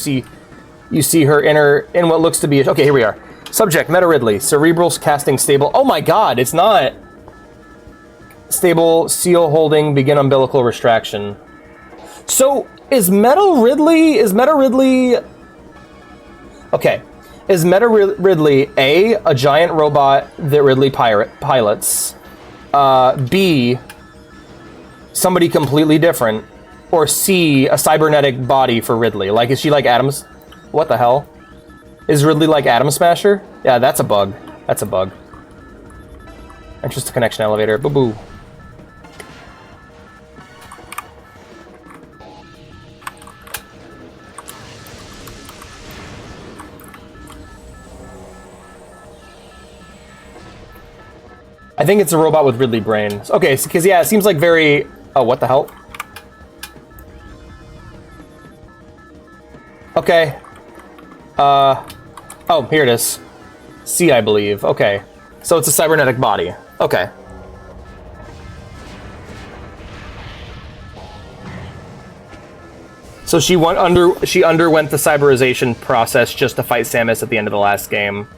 A: see her in what looks to be... Okay, here we are. Subject, Meta Ridley. Cerebral casting stable. Oh my god, it's not. Stable, seal holding, begin umbilical retraction. So, is Meta Ridley... Okay. Is Meta Ridley A giant robot that Ridley pilots? B, somebody completely different? Or C, a cybernetic body for Ridley? Like, is she like Adam's... What the hell? Is Ridley like Atom Smasher? Yeah, that's a bug. That's a bug. Entrance to connection elevator. Boo-boo. I think it's a robot with Ridley brains. Okay, because yeah, it seems like very... Oh, what the hell? Okay. Oh, here it is. C, I believe. Okay. So it's a cybernetic body. Okay. So she underwent the cyberization process just to fight Samus at the end of the last game.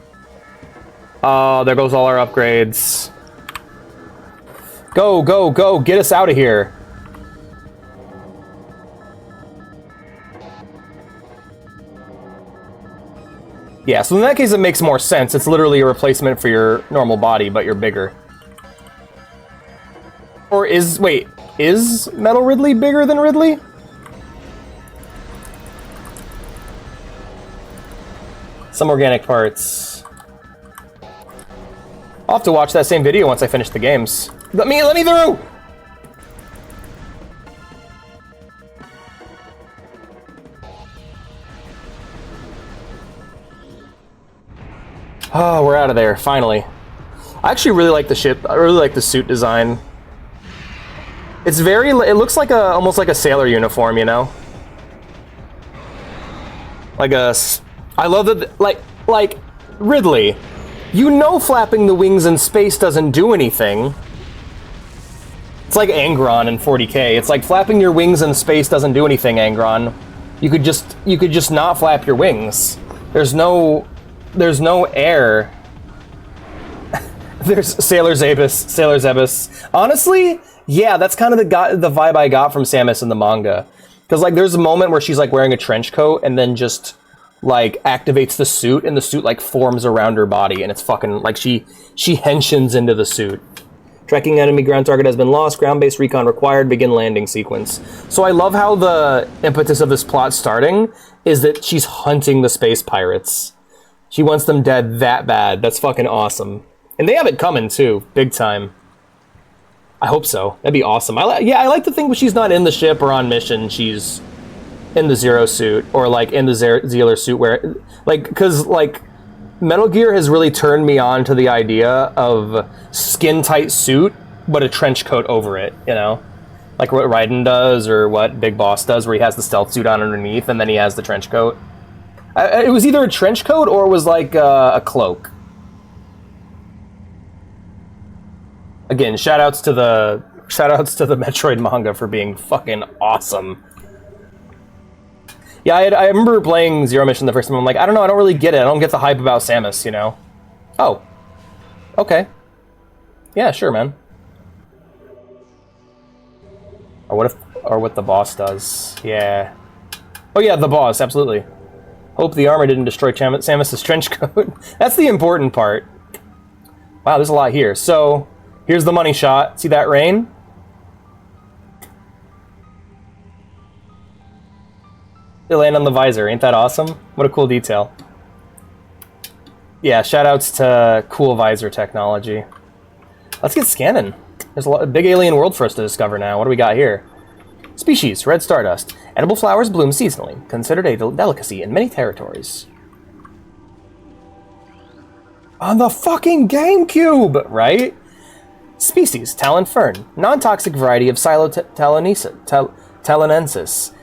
A: Oh, there goes all our upgrades. Go, go, go! Get us out of here! Yeah, so in that case it makes more sense. It's literally a replacement for your normal body, but you're bigger. Or is... Wait, is Metal Ridley bigger than Ridley? Some organic parts. I'll have to watch that same video once I finish the games. Let me through! Oh, we're out of there, finally. I actually really like the ship. I really like the suit design. It's very... It looks like almost like a sailor uniform, you know? Like a... I love that... Like, Ridley, you know flapping the wings in space doesn't do anything. It's like Angron in 40K. It's like flapping your wings in space doesn't do anything, Angron. You could just not flap your wings. There's no air. There's Sailor Zebus. Honestly, yeah, that's kind of the vibe I got from Samus in the manga. Because like there's a moment where she's like wearing a trench coat and then just like activates the suit and the suit like forms around her body and it's fucking like she henshins into the suit. Tracking enemy ground target has been lost. Ground-based recon required. Begin landing sequence. So I love how the impetus of this plot starting is that she's hunting the space pirates. She wants them dead that bad. That's fucking awesome. And they have it coming, too. Big time. I hope so. That'd be awesome. I like to think when she's not in the ship or on mission, she's in the Zero suit. Or, like, in the Zealer suit where... Like, because, like, Metal Gear has really turned me on to the idea of skin-tight suit, but a trench coat over it, you know? Like what Raiden does, or what Big Boss does, where he has the stealth suit on underneath, and then he has the trench coat. It was either a trench coat or it was like a cloak. Again, shoutouts to the Metroid manga for being fucking awesome. Yeah, I remember playing Zero Mission the first time. I'm like, I don't know, I don't really get it. I don't get the hype about Samus, you know? Oh. Okay. Yeah, sure, man. Or what the boss does. Yeah. Oh yeah, the boss, absolutely. Hope the armor didn't destroy Samus's trench coat. That's the important part. Wow, there's a lot here. So, here's the money shot. See that rain? They land on the visor. Ain't that awesome? What a cool detail. Yeah, shoutouts to cool visor technology. Let's get scanning. There's a big alien world for us to discover now. What do we got here? Species, red stardust. Edible flowers bloom seasonally. Considered a delicacy in many territories. On the fucking GameCube, right? Species, talon fern. Non-toxic variety of Talonensis.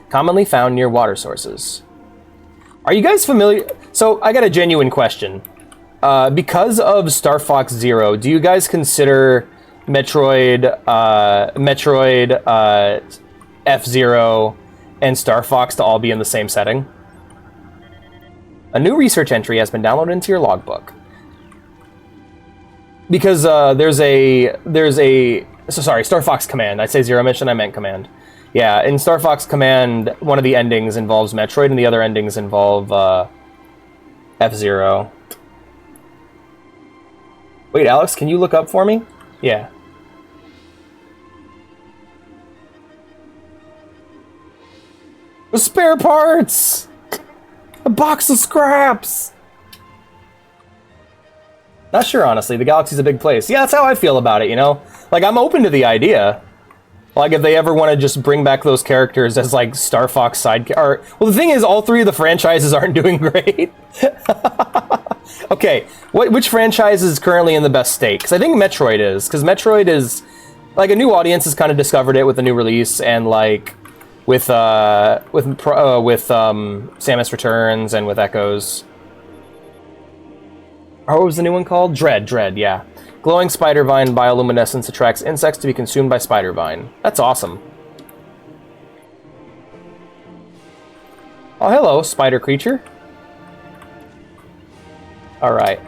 A: Commonly found near water sources. Are you guys familiar? So, I got a genuine question. Because of Star Fox Zero, do you guys consider Metroid, F-Zero, and Star Fox to all be in the same setting? A new research entry has been downloaded into your logbook. Because so sorry, Star Fox Command. I say Zero Mission, I meant Command. Yeah, in Star Fox Command, one of the endings involves Metroid, and the other endings involve F-Zero. Wait, Alex, can you look up for me? Yeah. The spare parts! A box of scraps! Not sure, honestly. The galaxy's a big place. Yeah, that's how I feel about it, you know? Like, I'm open to the idea. Like, if they ever want to just bring back those characters as, like, Star Fox side... Well, the thing is, all three of the franchises aren't doing great. Okay, which franchise is currently in the best state? Because I think Metroid is. Because Metroid is... Like, a new audience has kind of discovered it with the new release, and, like... With Samus Returns and with Echoes. What was the new one called? Dread, yeah. Glowing spider vine bioluminescence attracts insects to be consumed by spider vine. That's awesome. Oh, hello, spider creature. Alright.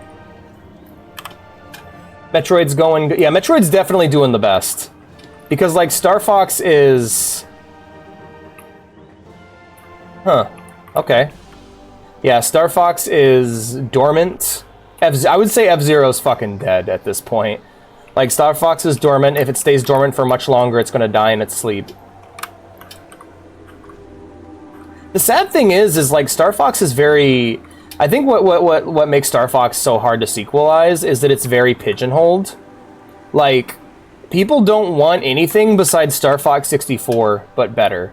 A: Metroid's going... Yeah, Metroid's definitely doing the best. Because, like, Star Fox is... Huh. Okay. Yeah, Star Fox is dormant. I would say F-Zero's fucking dead at this point. Like, Star Fox is dormant. If it stays dormant for much longer, it's gonna die in its sleep. The sad thing is like, Star Fox is very... I think what makes Star Fox so hard to sequelize is that it's very pigeonholed. Like, people don't want anything besides Star Fox 64, but better.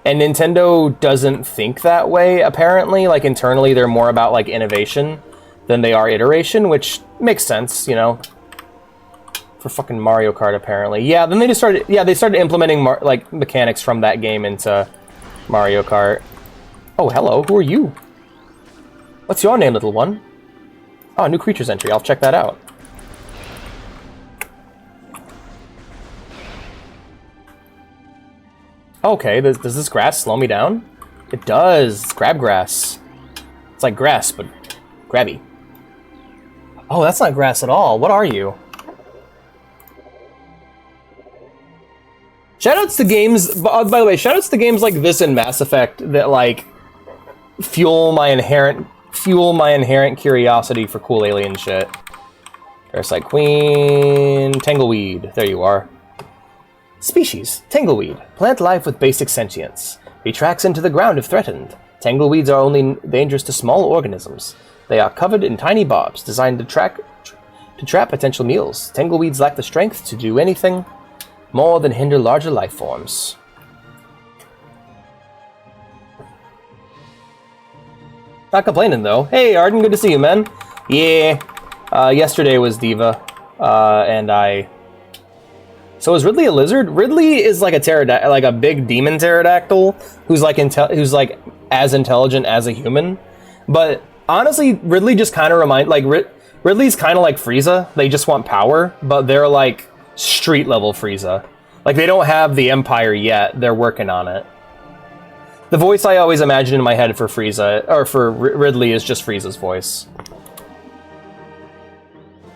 A: And Nintendo doesn't think that way, apparently. Like, internally, they're more about, like, innovation than they are iteration, which makes sense, you know, for fucking Mario Kart, apparently. Yeah, then they just started... Yeah, they started implementing, like, mechanics from that game into Mario Kart. Oh, hello, who are you? What's your name, little one? Oh, new creatures entry, I'll check that out. Okay, does this grass slow me down? It does. It's crabgrass. It's like grass, but grabby. Oh, that's not grass at all. What are you? Shoutouts to games... By the way, shoutouts to games like this and Mass Effect that, like, fuel my inherent curiosity for cool alien shit. Parasite Queen... Tangleweed. There you are. Species, tangleweed. Plant life with basic sentience. Retracts into the ground if threatened. Tangleweeds are only dangerous to small organisms. They are covered in tiny barbs, designed to trap potential meals. Tangleweeds lack the strength to do anything more than hinder larger life forms. Not complaining, though. Hey, Arden, good to see you, man. Yeah. Yesterday was Diva, and I... So is Ridley a lizard? Ridley is like a big demon pterodactyl who's like as intelligent as a human. But honestly, Ridley just kind of Ridley's kind of like Frieza. They just want power, but they're like street level Frieza. Like, they don't have the Empire yet. They're working on it. The voice I always imagine in my head for Frieza, or for Ridley, is just Frieza's voice.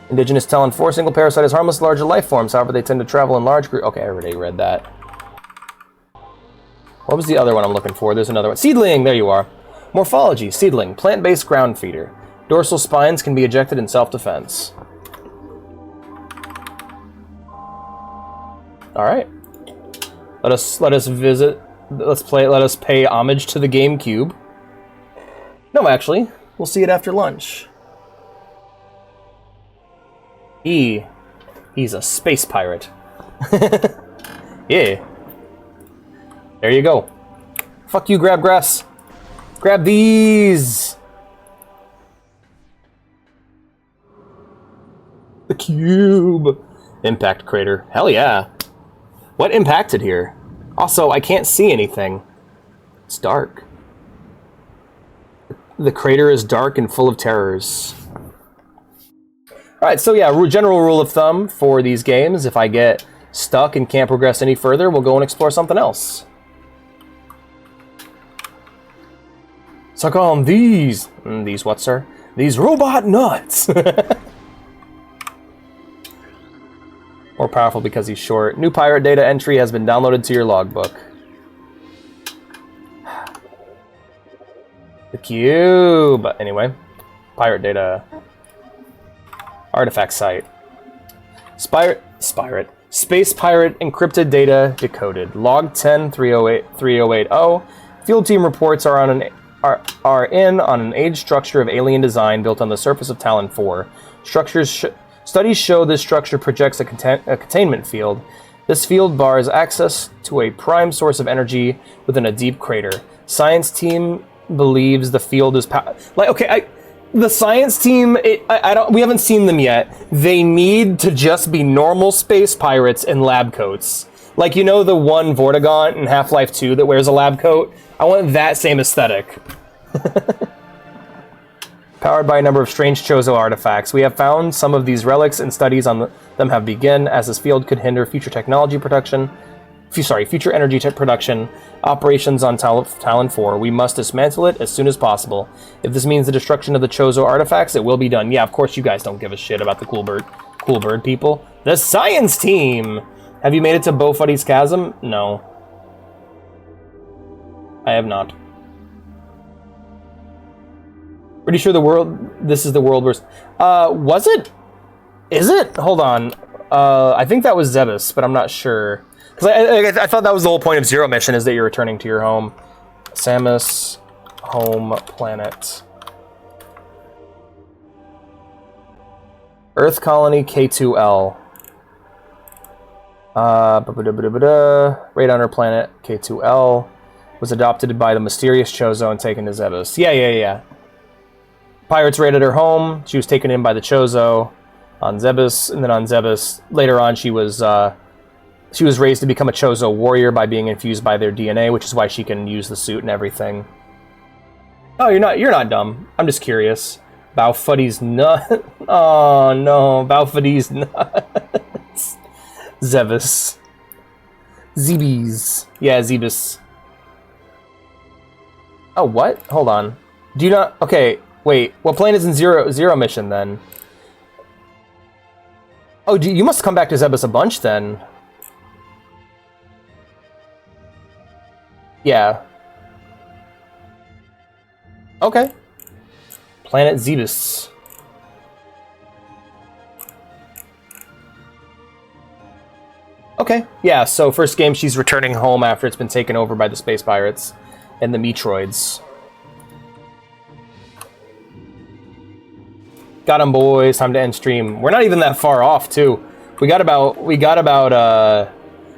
A: Indigenous Talon 4, single parasite is harmless to larger life forms, however they tend to travel in large groups. Okay, I already read that. What was the other one I'm looking for? There's another one. Seedling! There you are. Morphology. Seedling. Plant-based ground feeder. Dorsal spines can be ejected in self-defense. Alright. Let us visit... Let us pay homage to the GameCube. No, actually. We'll see it after lunch. He's a space pirate. Yeah. There you go. Fuck you, grab grass. Grab these. The cube. Impact crater. Hell yeah. What impacted here? Also, I can't see anything. It's dark. The crater is dark and full of terrors. Alright, so yeah, general rule of thumb for these games, if I get stuck and can't progress any further, we'll go and explore something else. Suck on these... These what, sir? These robot nuts! More powerful because he's short. New pirate data entry has been downloaded to your logbook. The cube! Anyway. Pirate data. Artifact site. Space pirate encrypted data decoded. Log 10-3080. Field team reports are in on an aged structure of alien design built on the surface of Talon 4. Studies show this structure projects a containment field. This field bars access to a prime source of energy within a deep crater. Science team believes the field is the science team. We haven't seen them yet. They need to just be normal space pirates in lab coats. Like, you know, the one Vortigaunt in Half-Life 2 that wears a lab coat? I want that same aesthetic. Powered by a number of strange Chozo artifacts. We have found some of these relics and studies on them have begun, as this field could hinder future technology production. Future energy production operations on Talon 4. We must dismantle it as soon as possible. If this means the destruction of the Chozo artifacts, it will be done. Yeah, of course you guys don't give a shit about the cool bird people. The science team! Have you made it to Bofuddy's Chasm? No. I have not. Pretty sure this is the world where... was it? Is it? Hold on. I think that was Zebus, but I'm not sure. Because I thought that was the whole point of Zero Mission, is that you're returning to your home. Samus, home planet. Earth colony K2L. Right on her planet, K2L. Was adopted by the mysterious Chozo and taken to Zebus. Yeah. Pirates raided her home. She was taken in by the Chozo on Zebus, and then on Zebus, later on, she was raised to become a Chozo warrior by being infused by their DNA, which is why she can use the suit and everything. Oh, you're not dumb. I'm just curious. Bofuddy's nut. Oh no, Bofuddy's nuts. Zebus. Zebes. Yeah, Zebus. Oh, what? Hold on. Do you not... Okay, wait. What planet's in Zero Mission, then? Oh, you must come back to Zebus a bunch, then. Yeah. Okay. Planet Zebus. Okay, yeah, so first game she's returning home after it's been taken over by the space pirates and the Metroids. Got 'em, boys. Time to end stream. We're not even that far off, too. We got about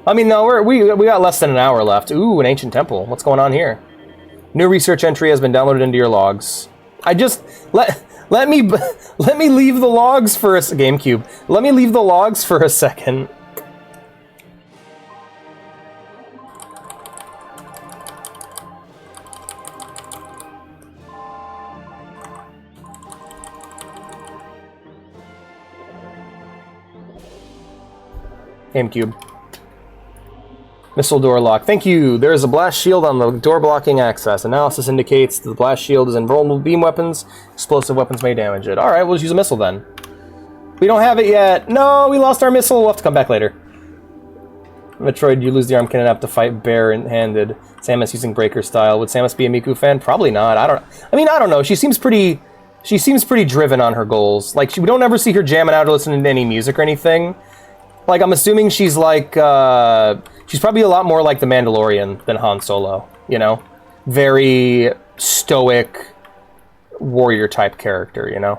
A: I mean, no, we got less than an hour left. Ooh, an ancient temple. What's going on here? New research entry has been downloaded into your logs. I just let me leave the logs for a GameCube. Let me leave the logs for a second. GameCube. Missile door lock. Thank you. There is a blast shield on the door blocking access. Analysis indicates the blast shield is invulnerable to beam weapons. Explosive weapons may damage it. Alright, we'll just use a missile then. We don't have it yet. No, we lost our missile. We'll have to come back later. Metroid, you lose the arm cannon up to fight bare-handed. Samus using breaker style. Would Samus be a Miku fan? Probably not. I don't know. She seems pretty driven on her goals. Like, we don't ever see her jamming out or listening to any music or anything. Like, I'm assuming she's like, she's probably a lot more like the Mandalorian than Han Solo, you know? Very stoic, warrior-type character, you know?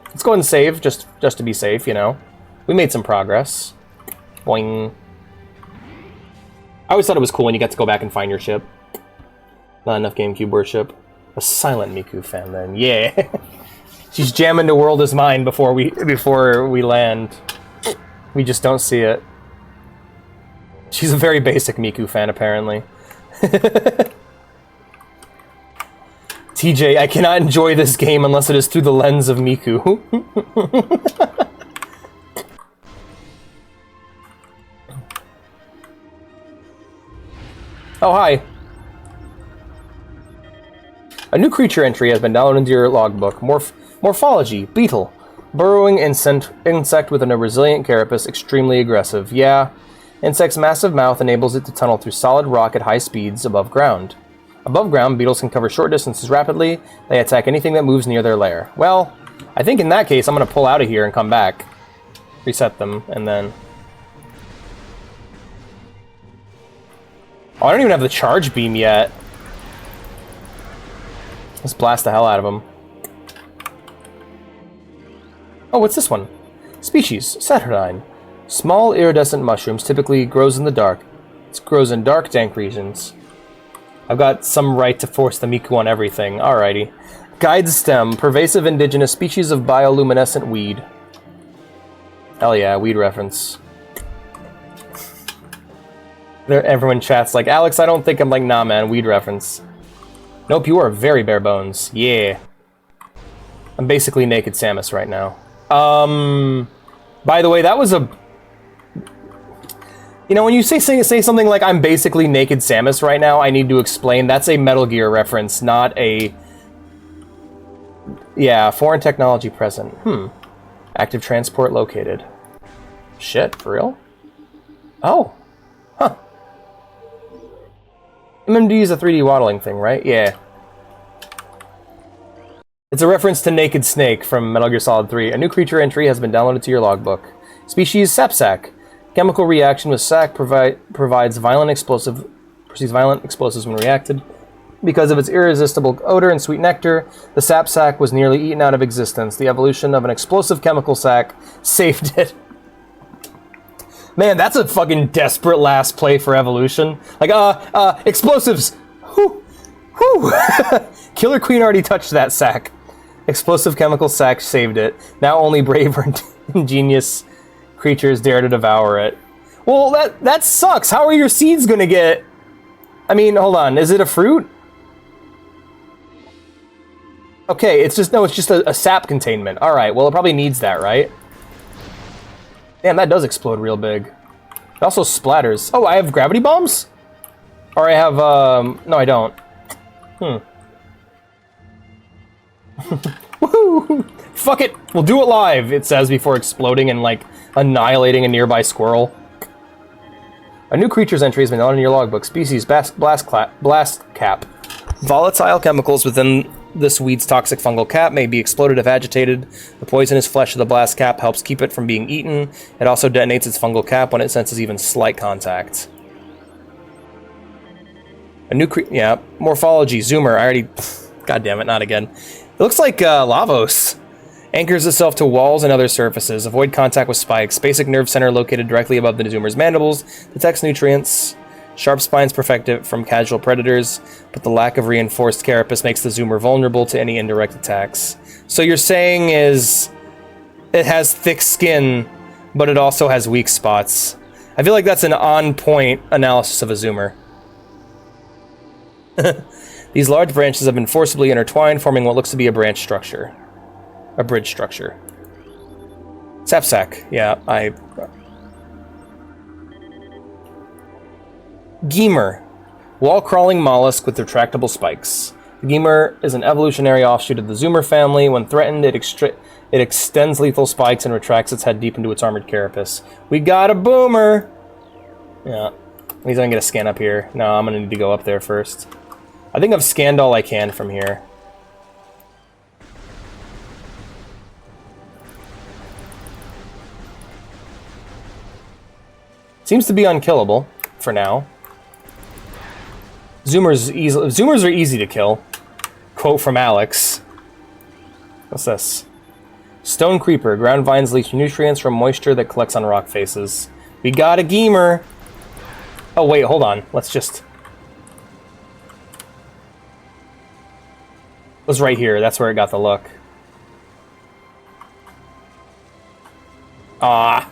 A: Let's go ahead and save, just to be safe, you know? We made some progress. Boing. I always thought it was cool when you got to go back and find your ship. Not enough GameCube worship. A silent Miku fan, then. Yeah! She's jamming the world is mine before we land. We just don't see it. She's a very basic Miku fan, apparently. TJ, I cannot enjoy this game unless it is through the lens of Miku. Oh, hi. A new creature entry has been downloaded into your logbook. Morphology, beetle. Burrowing insect with a resilient carapace, extremely aggressive. Yeah. Insect's massive mouth enables it to tunnel through solid rock at high speeds above ground. Above ground, beetles can cover short distances rapidly. They attack anything that moves near their lair. Well, I think in that case, I'm going to pull out of here and come back. Reset them, and then... Oh, I don't even have the charge beam yet. Let's blast the hell out of them. Oh, what's this one? Species, Saturnine. Small iridescent mushrooms, typically grows in the dark. It grows in dark, dank regions. I've got some right to force the Miku on everything. Alrighty. Guide stem, pervasive indigenous species of bioluminescent weed. Hell yeah, weed reference. Everyone chats like, Alex, I don't think I'm like, nah man, weed reference. Nope, you are very bare bones. Yeah. I'm basically naked Samus right now. By the way, that was a... You know, when you say something like, I'm basically naked Samus right now, I need to explain, that's a Metal Gear reference, not a... Yeah, foreign technology present. Active transport located. Shit, for real? Oh. Huh. MMD is a 3D waddling thing, right? Yeah. It's a reference to Naked Snake from Metal Gear Solid 3. A new creature entry has been downloaded to your logbook. Species, Sapsack. Chemical reaction with sac provides violent explosives when reacted. Because of its irresistible odor and sweet nectar, the sap sac was nearly eaten out of existence. The evolution of an explosive chemical sac saved it. Man, that's a fucking desperate last play for evolution. Like, explosives! Whew! Whew! Killer Queen already touched that sac. Explosive chemical sac saved it. Now only brave or ingenious creatures dare to devour it. Well, that sucks. How are your seeds gonna get... I mean, hold on. Is it a fruit? Okay, it's just a sap containment. Alright, well, it probably needs that, right? Damn, that does explode real big. It also splatters. Oh, I have gravity bombs? Or I have, no, I don't. Woohoo! Fuck it! We'll do it live, it says before exploding and, like, annihilating a nearby squirrel. A new creature's entry has been on in your logbook. Species, blast cap. Volatile chemicals within this weed's toxic fungal cap may be exploded if agitated. The poisonous flesh of the blast cap helps keep it from being eaten. It also detonates its fungal cap when it senses even slight contact. A new yeah, morphology, zoomer. I already... God damn it, not again. It looks like Lavos. Anchors itself to walls and other surfaces. Avoid contact with spikes. Basic nerve center located directly above the zoomer's mandibles. Detects nutrients. Sharp spines protect it from casual predators, but the lack of reinforced carapace makes the zoomer vulnerable to any indirect attacks. So you're saying is it has thick skin, but it also has weak spots. I feel like that's an on-point analysis of a zoomer. These large branches have been forcibly intertwined, forming what looks to be a branch structure. A bridge structure. Sapsack. Yeah, Gemer. Wall-crawling mollusk with retractable spikes. The Gemer is an evolutionary offshoot of the zoomer family. When threatened, it extends lethal spikes and retracts its head deep into its armored carapace. We got a boomer! Yeah. At least I can get a scan up here. No, I'm gonna need to go up there first. I think I've scanned all I can from here. Seems to be unkillable, for now. Zoomers are easy to kill. Quote from Alex. What's this? Stone creeper. Ground vines leach nutrients from moisture that collects on rock faces. We got a Gemer! Oh wait, hold on. Let's just... It was right here. That's where it got the look. Ah.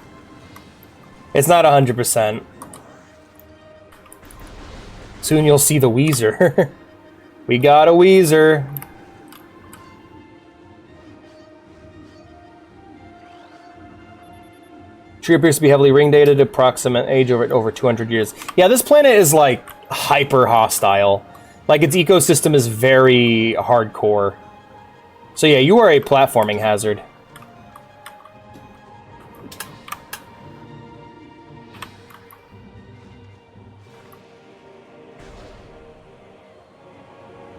A: It's not 100%. Soon you'll see the Weezer. We got a Weezer. Tree appears to be heavily ring dated, approximate age over 200 years. Yeah, this planet is like hyper hostile. Like its ecosystem is very hardcore. So yeah, you are a platforming hazard.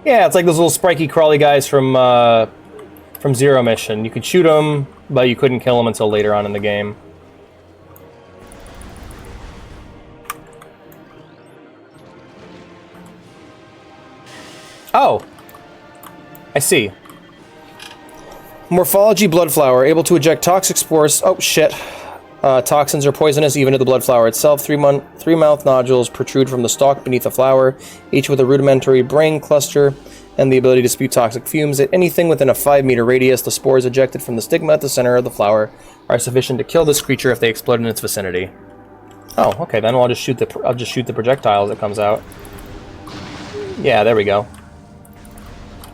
A: Yeah, it's like those little spiky crawly guys from Zero Mission. You could shoot them, but you couldn't kill them until later on in the game. Oh! I see. Morphology blood flower, able to eject toxic spores. Oh, shit. Toxins are poisonous even to the blood flower itself. Three mouth nodules protrude from the stalk beneath the flower, each with a rudimentary brain cluster and the ability to spew toxic fumes at anything within a 5-meter radius. The spores ejected from the stigma at the center of the flower are sufficient to kill this creature if they explode in its vicinity. Oh, okay, then I'll just shoot the projectile as it comes out. Yeah, there we go.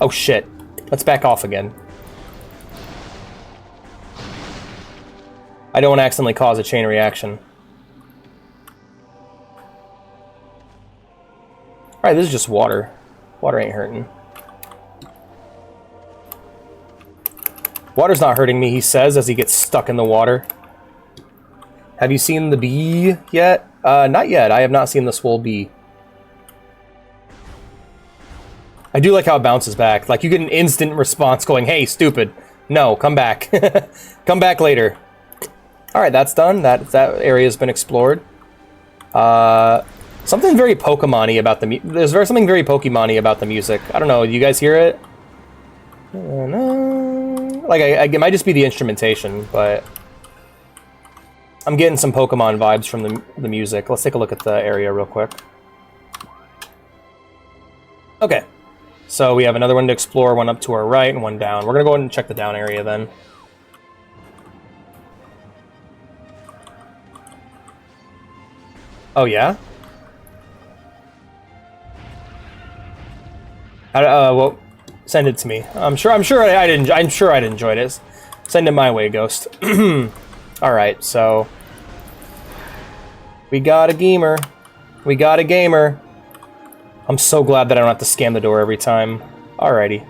A: Oh shit. Let's back off again. I don't want to accidentally cause a chain reaction. Alright, this is just water. Water ain't hurting. Water's not hurting me, he says, as he gets stuck in the water. Have you seen the bee yet? Not yet. I have not seen the swole bee. I do like how it bounces back. Like, you get an instant response going, hey, stupid. No, come back. Come back later. Alright, that's done. That area's been explored. Something very Pokemon-y about the there's something very Pokemon-y about the music. I don't know, you guys hear it? Like, it might just be the instrumentation, but I'm getting some Pokemon vibes from the music. Let's take a look at the area real quick. Okay. So we have another one to explore, one up to our right and one down. We're going to go ahead and check the down area then. Oh, yeah? Well, send it to me. I'm sure I'd enjoyed it. Send it my way, Ghost. Alright, so... We got a gamer. We got a gamer. I'm so glad that I don't have to scan the door every time. Alrighty.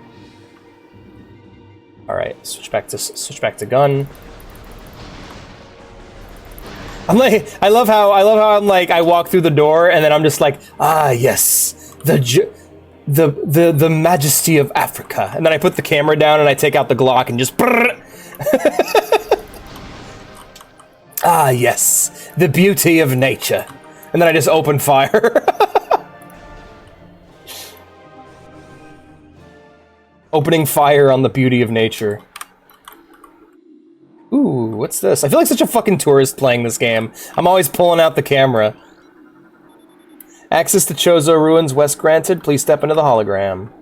A: Alright, switch back to gun. I'm like, I love how I'm like, I walk through the door and then I'm just like, ah, yes, the majesty of Africa. And then I put the camera down and I take out the Glock and just ah, yes, the beauty of nature. And then I just open fire. Opening fire on the beauty of nature. Ooh, what's this? I feel like such a fucking tourist playing this game. I'm always pulling out the camera. Access to Chozo Ruins West granted. Please step into the hologram.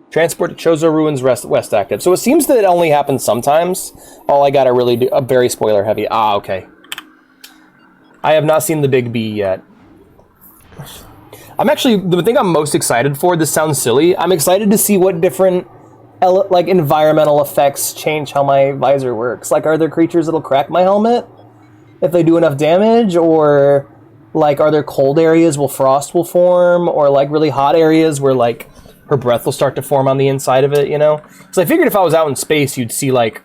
A: Transport to Chozo Ruins West active. So it seems that it only happens sometimes. All I gotta really do... very spoiler heavy. Ah, okay. I have not seen the Big B yet. I'm actually... the thing I'm most excited for, this sounds silly, I'm excited to see what different like environmental effects change how my visor works. Like, are there creatures that'll crack my helmet if they do enough damage? Or, like, are there cold areas where frost will form? Or, like, really hot areas where, like, her breath will start to form on the inside of it, you know? Because I figured if I was out in space, you'd see, like,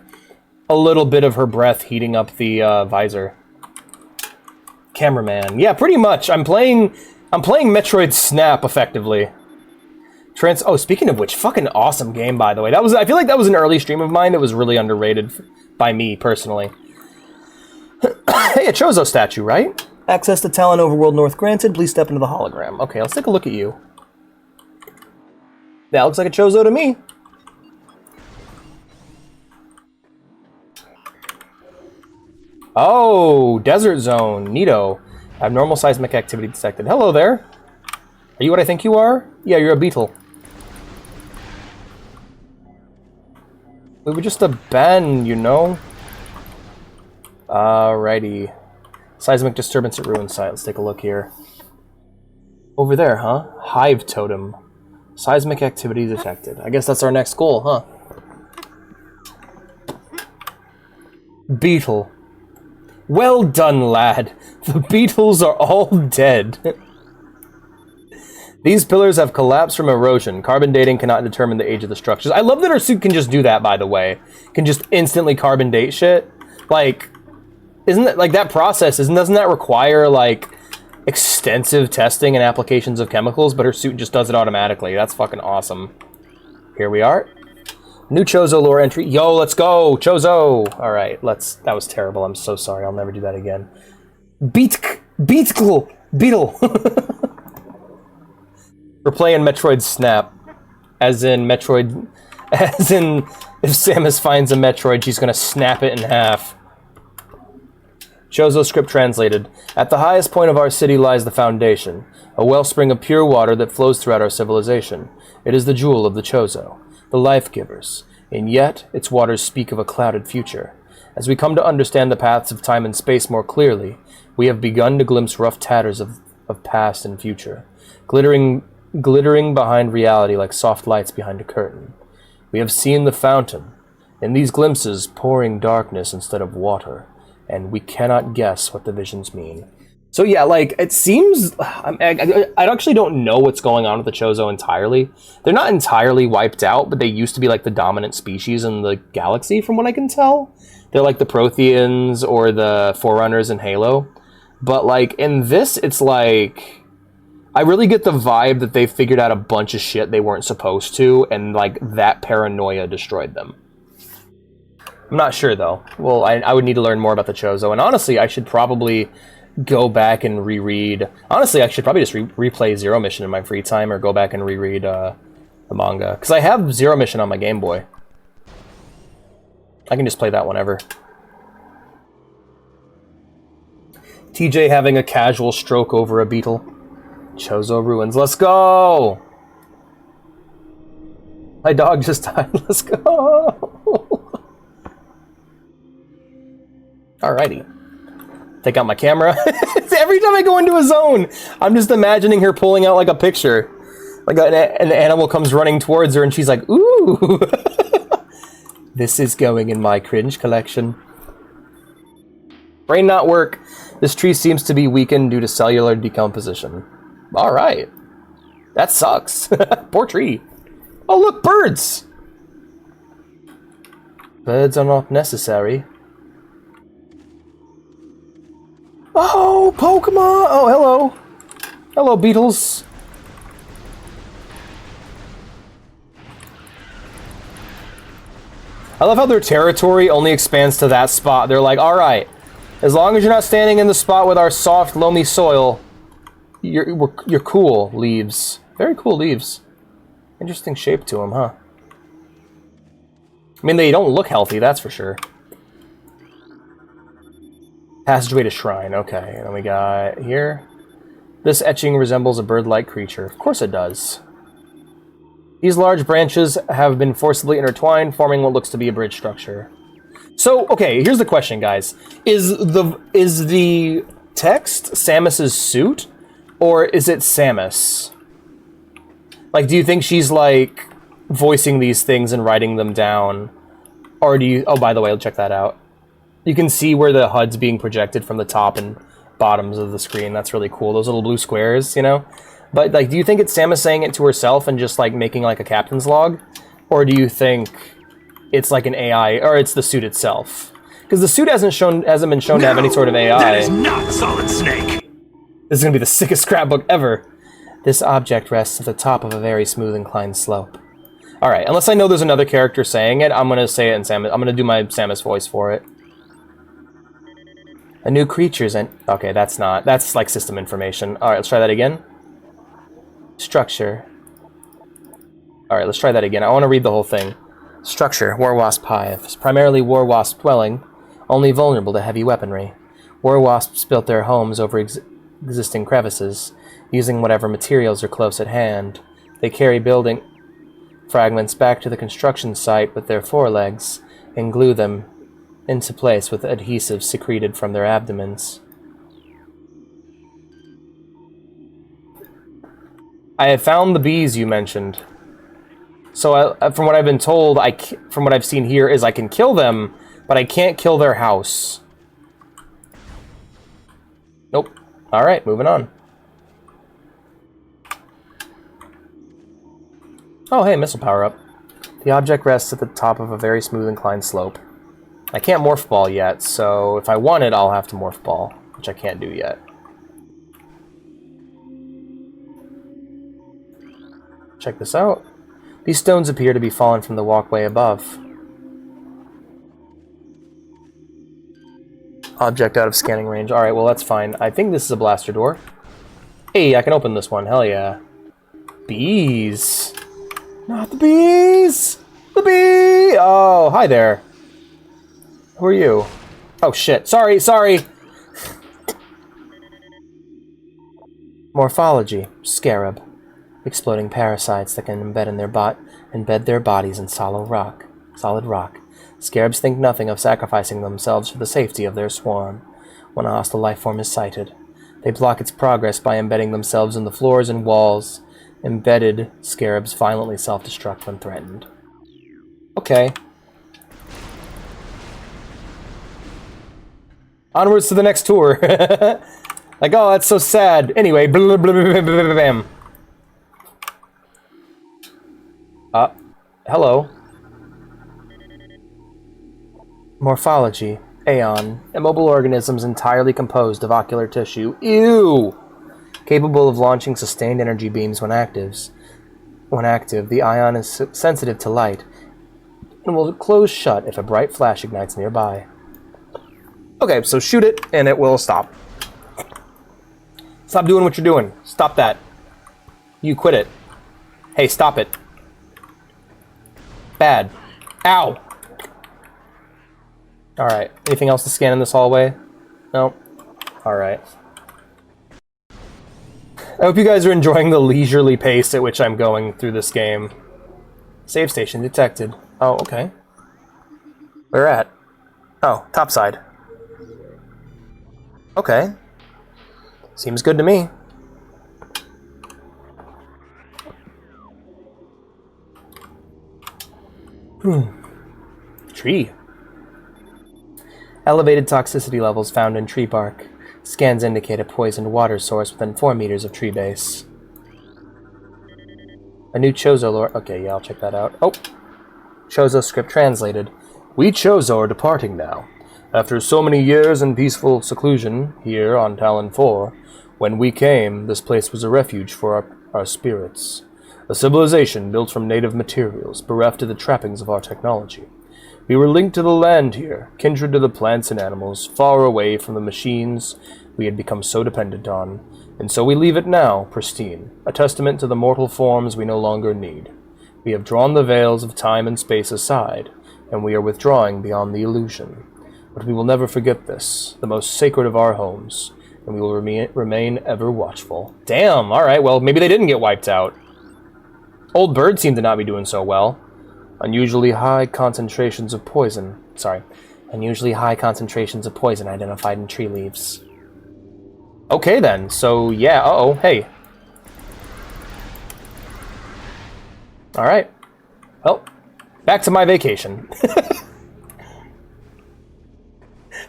A: a little bit of her breath heating up the visor. Cameraman. Yeah, pretty much. I'm playing Metroid Snap, effectively. Oh, speaking of which, fucking awesome game, by the way. I feel like that was an early stream of mine that was really underrated by me, personally. Hey, a Chozo statue, right? Access to Talon Overworld North granted. Please step into the hologram. Okay, let's take a look at you. That looks like a Chozo to me. Oh, Desert Zone. Neato. Abnormal seismic activity detected. Hello there. Are you what I think you are? Yeah, you're a beetle. We were just a band, you know? Alrighty. Seismic disturbance at ruin site. Let's take a look here. Over there, huh? Hive totem. Seismic activity detected. I guess that's our next goal, huh? Beetle. Well done, lad. The beetles are all dead. These pillars have collapsed from erosion. Carbon dating cannot determine the age of the structures. I love that our suit can just do that, by the way. Can just instantly carbon date shit. Like, isn't that, like, that process, doesn't that require, like, extensive testing and applications of chemicals, but her suit just does it automatically. That's fucking awesome. Here we are. New Chozo lore entry. Yo, let's go! Chozo! Alright, that was terrible. I'm so sorry. I'll never do that again. Beetle! We're playing Metroid Snap. As in, if Samus finds a Metroid, she's gonna snap it in half. Chozo script translated. At the highest point of our city lies the foundation, a wellspring of pure water that flows throughout our civilization. It is the jewel of the Chozo, the life-givers, and yet its waters speak of a clouded future. As we come to understand the paths of time and space more clearly, we have begun to glimpse rough tatters of past and future, glittering behind reality like soft lights behind a curtain. We have seen the fountain, in these glimpses pouring darkness instead of water, and we cannot guess what the visions mean. So yeah, like, it seems... I actually don't know what's going on with the Chozo entirely. They're not entirely wiped out, but they used to be, like, the dominant species in the galaxy, from what I can tell. They're like the Protheans or the Forerunners in Halo. But, like, in this, it's like... I really get the vibe that they figured out a bunch of shit they weren't supposed to, and, like, that paranoia destroyed them. I'm not sure, though. Well, I would need to learn more about the Chozo, and honestly, I should probably go back and reread... Honestly, I should probably just replay Zero Mission in my free time, or go back and reread the manga. Because I have Zero Mission on my Game Boy. I can just play that whenever. TJ having a casual stroke over a beetle. Chozo ruins. Let's go! My dog just died. Let's go! Alrighty. Take out my camera. Every time I go into a zone, I'm just imagining her pulling out like a picture. Like an animal comes running towards her and she's like, ooh! This is going in my cringe collection. Brain not work. This tree seems to be weakened due to cellular decomposition. Alright. That sucks. Poor tree. Oh look, birds! Birds are not necessary. Oh, Pokemon! Oh, hello. Hello, beetles. I love how their territory only expands to that spot. They're like, alright, as long as you're not standing in the spot with our soft, loamy soil, you're cool, leaves. Very cool leaves. Interesting shape to them, huh? I mean, they don't look healthy, that's for sure. Passageway to shrine, okay. And then we got here. This etching resembles a bird-like creature. Of course it does. These large branches have been forcibly intertwined, forming what looks to be a bridge structure. So, okay, here's the question, guys. Is the text Samus's suit, or is it Samus? Like, do you think she's, like, voicing these things and writing them down? Or do you... Oh, by the way, check that out. You can see where the HUD's being projected from the top and bottoms of the screen. That's really cool. Those little blue squares, you know? But, like, do you think it's Samus saying it to herself and just, like, making, like, a captain's log? Or do you think it's, like, an AI, or it's the suit itself? Because the suit hasn't been shown to have any sort of AI.
B: That is not Solid Snake!
A: This is going to be the sickest scrapbook ever. This object rests at the top of a very smooth inclined slope. Alright, unless I know there's another character saying it, I'm going to say it in Samus. I'm going to do my Samus voice for it. A new creature's and okay, that's like system information. Alright, let's try that again. Structure. Alright, let's try that again. I want to read the whole thing. Structure, War Wasp hives. Primarily War Wasp dwelling, only vulnerable to heavy weaponry. War Wasps built their homes over existing crevices, using whatever materials are close at hand. They carry building fragments back to the construction site with their forelegs, and glue them into place with adhesive secreted from their abdomens. I have found the bees you mentioned. So from what I've been told, from what I've seen here, is I can kill them, but I can't kill their house. Nope. Alright, moving on. Oh, hey, missile power-up. The object rests at the top of a very smooth inclined slope. I can't morph ball yet, so if I want it, I'll have to morph ball, which I can't do yet. Check this out. These stones appear to be fallen from the walkway above. Object out of scanning range. Alright, well that's fine. I think this is a blaster door. Hey, I can open this one. Hell yeah. Bees. Not the bees! The bee! Oh, hi there. Who are you? Oh shit. Sorry, sorry! Morphology. Scarab. Exploding parasites that can embed their bodies in solid rock. Scarabs think nothing of sacrificing themselves for the safety of their swarm. When a hostile life form is sighted, they block its progress by embedding themselves in the floors and walls. Embedded scarabs violently self-destruct when threatened. Okay. Onwards to the next tour. Like, oh, that's so sad. Anyway, blah, blah, blah, blah, blah, bam. Hello. Morphology. Aeon. Immobile organisms entirely composed of ocular tissue. Ew! Capable of launching sustained energy beams when active. The ion is sensitive to light and will close shut if a bright flash ignites nearby. Okay, so shoot it and it will stop. Stop doing what you're doing. Stop that. You quit it. Hey, stop it. Bad. Ow! Alright, anything else to scan in this hallway? No? Alright. I hope you guys are enjoying the leisurely pace at which I'm going through this game. Save station detected. Oh, okay. Where at? Oh, top side. Okay. Seems good to me. Tree. Elevated toxicity levels found in tree bark. Scans indicate a poisoned water source within 4 meters of tree base. A new Chozo lore. Okay, yeah, I'll check that out. Oh! Chozo script translated. We Chozo are departing now. After so many years in peaceful seclusion here on Talon 4, when we came, this place was a refuge for our spirits. A civilization built from native materials, bereft of the trappings of our technology. We were linked to the land here, kindred to the plants and animals, far away from the machines we had become so dependent on, and so we leave it now, pristine, a testament to the mortal forms we no longer need. We have drawn the veils of time and space aside, and we are withdrawing beyond the illusion. But we will never forget this, the most sacred of our homes, and we will remain ever watchful. Damn, alright, well, maybe they didn't get wiped out. Old Bird seemed to not be doing so well. Unusually high concentrations of poison identified in tree leaves. Okay then, so yeah, uh-oh, hey. Alright. Well, back to my vacation.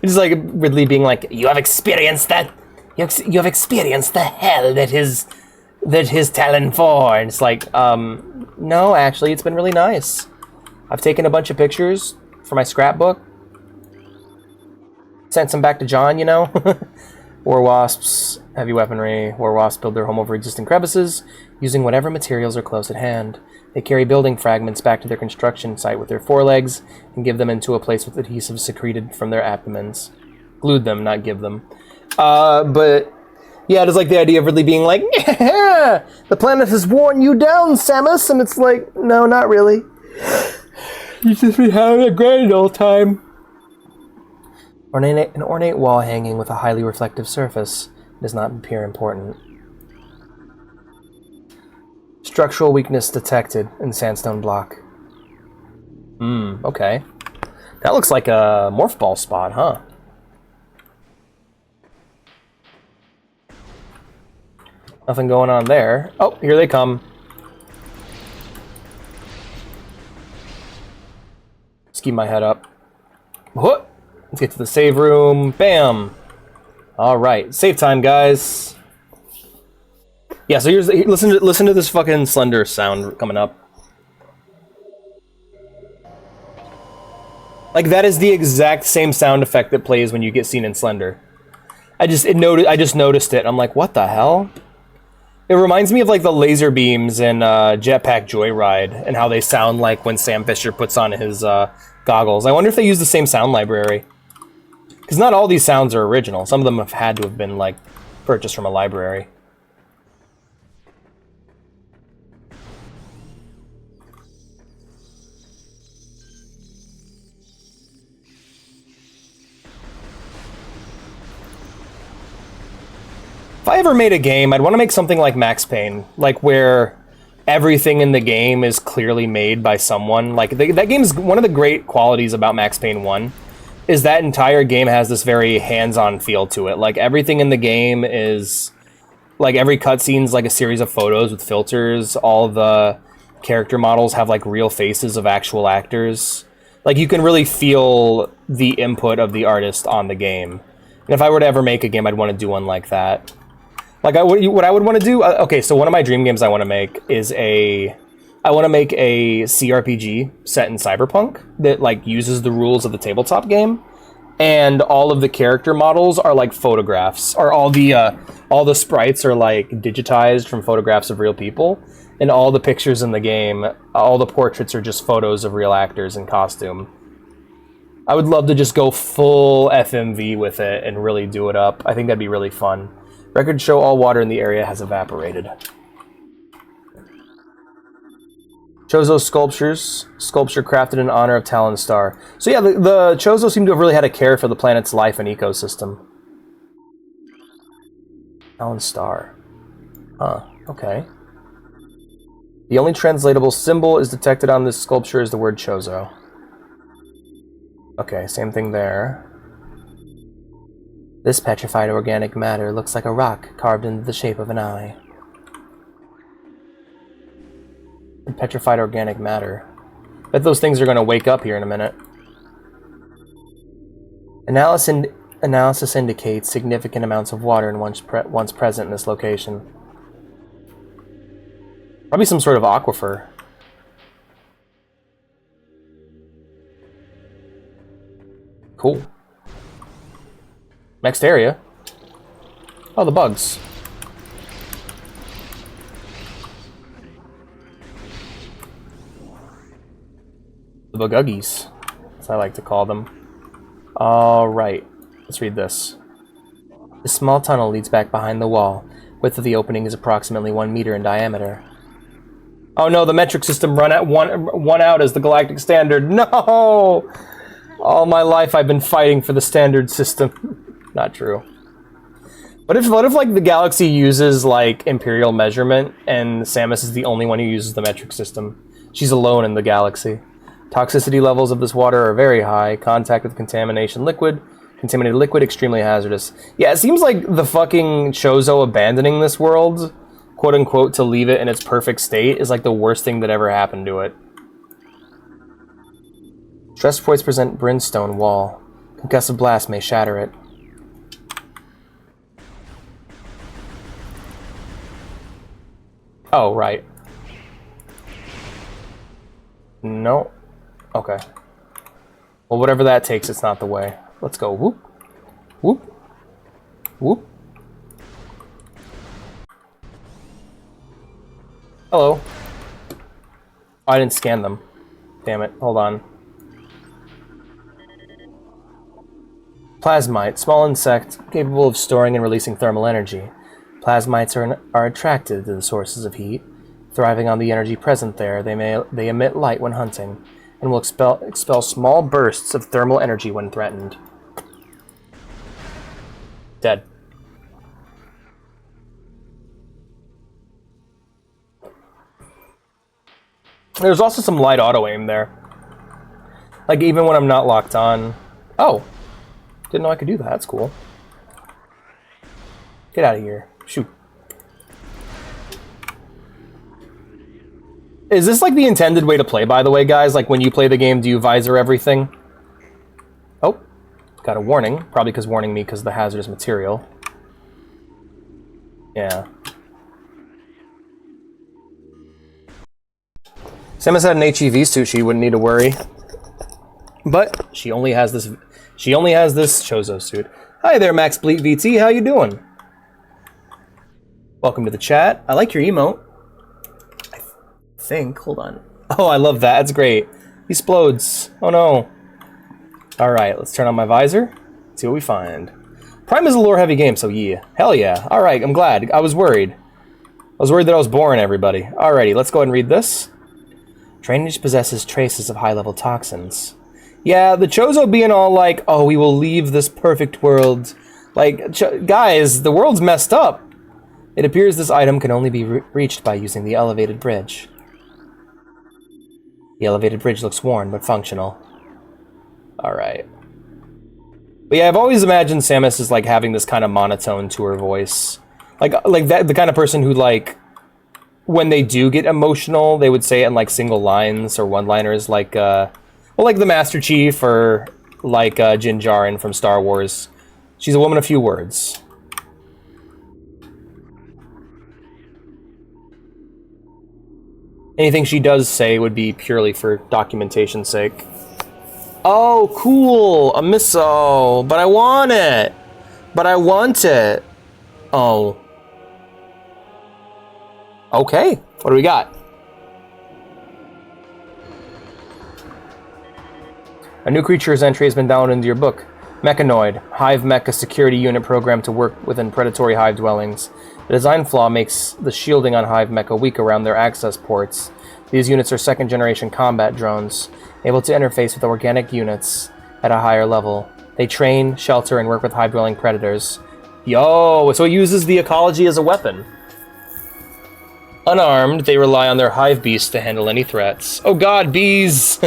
A: It's like Ridley being like, you have experienced that, you have experienced the hell that is Talon 4. And it's like, no, actually, it's been really nice. I've taken a bunch of pictures for my scrapbook. Sent some back to John, you know? War wasps, heavy weaponry. War wasps build their home over existing crevices, using whatever materials are close at hand. They carry building fragments back to their construction site with their forelegs, and give them into a place with adhesive secreted from their abdomens. Glued them, not give them. But yeah, it's like the idea of Ridley being like, yeah, the planet has worn you down, Samus, and it's like, no, not really. You just been having a grand old time. An ornate wall hanging with a highly reflective surface does not appear important. Structural weakness detected in sandstone block. Okay. That looks like a morph ball spot, huh? Nothing going on there. Oh, here they come. Let's keep my head up. Whoop! Let's get to the save room. Bam! Alright, save time, guys. Yeah, so here's listen to this fucking Slender sound coming up. Like, that is the exact same sound effect that plays when you get seen in Slender. I just noticed it. I'm like, what the hell? It reminds me of like the laser beams in Jetpack Joyride and how they sound like when Sam Fisher puts on his goggles. I wonder if they use the same sound library. Because not all these sounds are original. Some of them have had to have been like purchased from a library. If I ever made a game, I'd want to make something like Max Payne, like where everything in the game is clearly made by someone. Like that game's one of the great qualities about Max Payne 1 is that entire game has this very hands-on feel to it. Like everything in the game is like every cutscene's like a series of photos with filters. All the character models have like real faces of actual actors. Like you can really feel the input of the artist on the game. And if I were to ever make a game, I'd want to do one like that. Like what I would want to do. Okay, so one of my dream games I want to make is I want to make a CRPG set in Cyberpunk that like uses the rules of the tabletop game, and all of the character models are like photographs, or all the sprites are like digitized from photographs of real people, and all the pictures in the game, all the portraits are just photos of real actors in costume. I would love to just go full FMV with it and really do it up. I think that'd be really fun. Records show all water in the area has evaporated. Chozo sculpture crafted in honor of Talon Star. So yeah, the Chozo seem to have really had a care for the planet's life and ecosystem. Talon Star. Huh, okay. The only translatable symbol is detected on this sculpture is the word Chozo. Okay, same thing there. This petrified organic matter looks like a rock carved into the shape of an eye. Petrified organic matter. Bet those things are going to wake up here in a minute. Analysis indicates significant amounts of water in once present in this location. Probably some sort of aquifer. Cool. Next area. Oh, the bugs. The buguggies, as I like to call them. Alright, let's read this. This small tunnel leads back behind the wall. Width of the opening is approximately 1 meter in diameter. Oh no, the metric system run out as the galactic standard. No! All my life I've been fighting for the standard system. Not true. What if like the galaxy uses like imperial measurement and Samus is the only one who uses the metric system? She's alone in the galaxy. Toxicity levels of this water are very high. Contact with contaminated liquid extremely hazardous. Yeah, it seems like the fucking Chozo abandoning this world, quote unquote, to leave it in its perfect state is like the worst thing that ever happened to it. Stress points present brimstone wall. Concussive blast may shatter it. Oh, right. No. Okay. Well, whatever that takes, it's not the way. Let's go. Whoop. Whoop. Whoop. Hello. Oh, I didn't scan them. Damn it. Hold on. Plasmite. Small insect capable of storing and releasing thermal energy. Plasmites are attracted to the sources of heat. Thriving on the energy present there, they emit light when hunting, and will expel small bursts of thermal energy when threatened. Dead. There's also some light auto-aim there. Like, even when I'm not locked on. Oh! Didn't know I could do that. That's cool. Get out of here. Shoot. Is this like the intended way to play, by the way, guys? Like, when you play the game, do you visor everything? Oh. Got a warning. Probably because warning me because of the hazardous material. Yeah. Samus had an HEV suit, she wouldn't need to worry. But she only has this Chozo suit. Hi there, Max Bleat VT. How you doing? Welcome to the chat. I like your emote. I think. Hold on. Oh, I love that. That's great. He explodes. Oh no. All right, let's turn on my visor. See what we find. Prime is a lore-heavy game, so yeah. Hell yeah. All right, I'm glad. I was worried. I was worried that I was boring everybody. Alrighty, let's go ahead and read this. Drainage possesses traces of high-level toxins. Yeah, the Chozo being all like, oh, we will leave this perfect world. Like, guys, the world's messed up. It appears this item can only be reached by using the elevated bridge. The elevated bridge looks worn, but functional. Alright. But yeah, I've always imagined Samus as, like, having this kind of monotone to her voice. Like that, the kind of person who, like, when they do get emotional, they would say it in, like, single lines or one-liners, like, well, like the Master Chief or, like, Din Djarin from Star Wars. She's a woman of few words. Anything she does say would be purely for documentation's sake. Oh, cool! A missile! But I want it! But I want it! Oh. Okay, what do we got? A new creature's entry has been downloaded into your book. Mechanoid, Hive Mecha security unit programmed to work within predatory hive dwellings. The design flaw makes the shielding on Hive Mecha weak around their access ports. These units are second-generation combat drones, able to interface with organic units at a higher level. They train, shelter, and work with hive-dwelling predators. Yo, so it uses the ecology as a weapon. Unarmed, they rely on their hive beasts to handle any threats. Oh god, bees!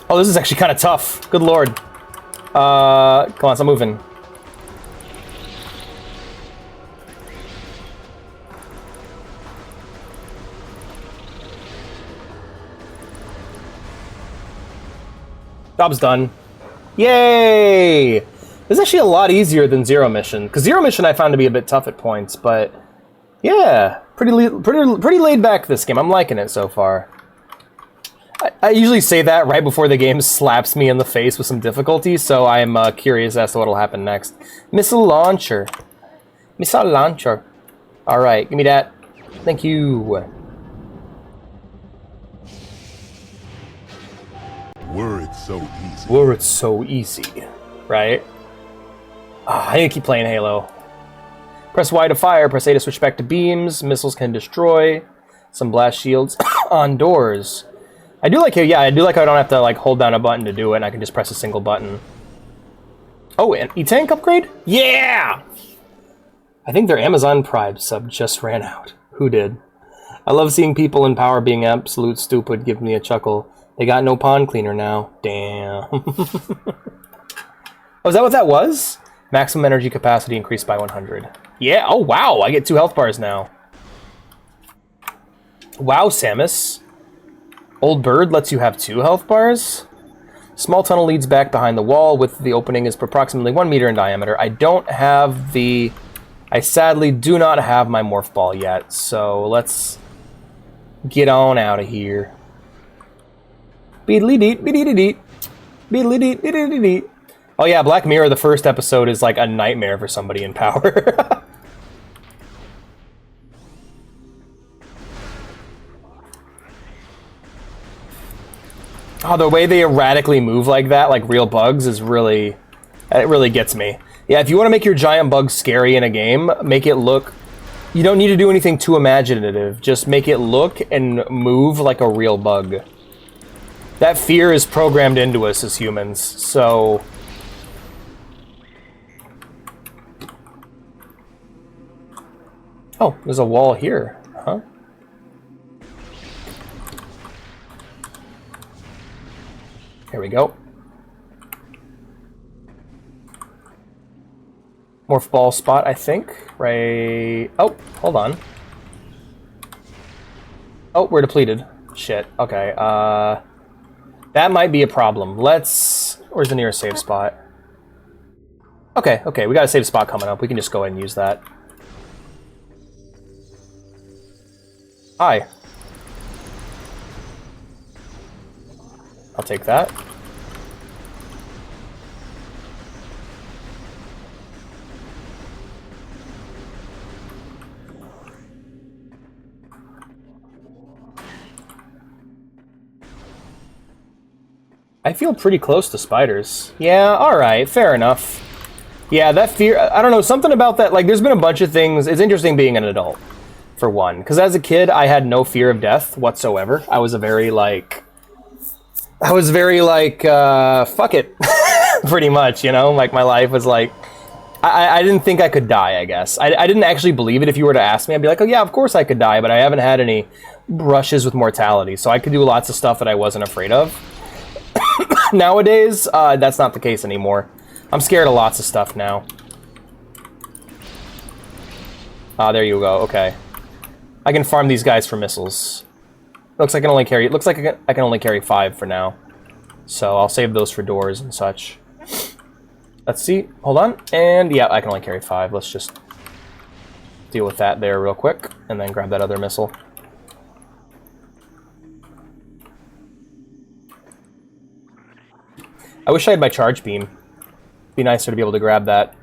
A: Oh, this is actually kind of tough. Good lord. Come on, stop moving. Job's done. Yay! This is actually a lot easier than Zero Mission. Because Zero Mission I found to be a bit tough at points, but... yeah, pretty laid back this game. I'm liking it so far. I usually say that right before the game slaps me in the face with some difficulty, so I'm curious as to what will happen next. Missile launcher. Missile launcher. Alright, give me that. Thank you.
C: Were it so easy.
A: Were it so easy. Right? I need to keep playing Halo. Press Y to fire, press A to switch back to beams. Missiles can destroy. Some blast shields on doors. I do like it, yeah, I do like how I don't have to like hold down a button to do it, and I can just press a single button. Oh, an E-Tank upgrade? Yeah! I think their Amazon Prime sub just ran out. Who did? I love seeing people in power being absolute stupid, give me a chuckle. They got no pond cleaner now. Damn. Oh, is that what that was? Maximum energy capacity increased by 100. Yeah, oh wow, I get 2 health bars now. Wow, Samus. Old Bird lets you have 2 health bars. Small tunnel leads back behind the wall, with the opening is approximately 1 meter in diameter. I don't have the... I sadly do not have my morph ball yet, so let's get on out of here. Beedly deet, beedly deet. Beedly deet, beedly deet. Oh yeah, Black Mirror, the first episode is like a nightmare for somebody in power. Oh, the way they erratically move like that, like real bugs, is really... it really gets me. Yeah, if you want to make your giant bugs scary in a game, make it look... you don't need to do anything too imaginative. Just make it look and move like a real bug. That fear is programmed into us as humans, so... Oh, there's a wall here, huh? Here we go. Morph ball spot, I think. Right... Oh, hold on. Oh, we're depleted. Shit. Okay, that might be a problem. Let's... Where's the nearest save spot? Okay, okay, we got a save spot coming up. We can just go ahead and use that. Hi. I'll take that. I feel pretty close to spiders. Yeah, alright, fair enough. Yeah, that fear... I don't know, something about that... Like, there's been a bunch of things... It's interesting being an adult, for one. Because as a kid, I had no fear of death whatsoever. I was a very, like... fuck it. Pretty much, you know? Like, my life was like... I didn't think I could die, I guess. I didn't actually believe it. If you were to ask me, I'd be like, oh yeah, of course I could die, but I haven't had any brushes with mortality. So I could do lots of stuff that I wasn't afraid of. Nowadays, that's not the case anymore. I'm scared of lots of stuff now. Ah, there you go. Okay, I can farm these guys for missiles. Looks like I can only carry. Looks like I can only carry 5 for now. So I'll save those for doors and such. Let's see. Hold on. And yeah, I can only carry 5. Let's just deal with that there real quick, and then grab that other missile. I wish I had my charge beam. Be nicer to be able to grab that.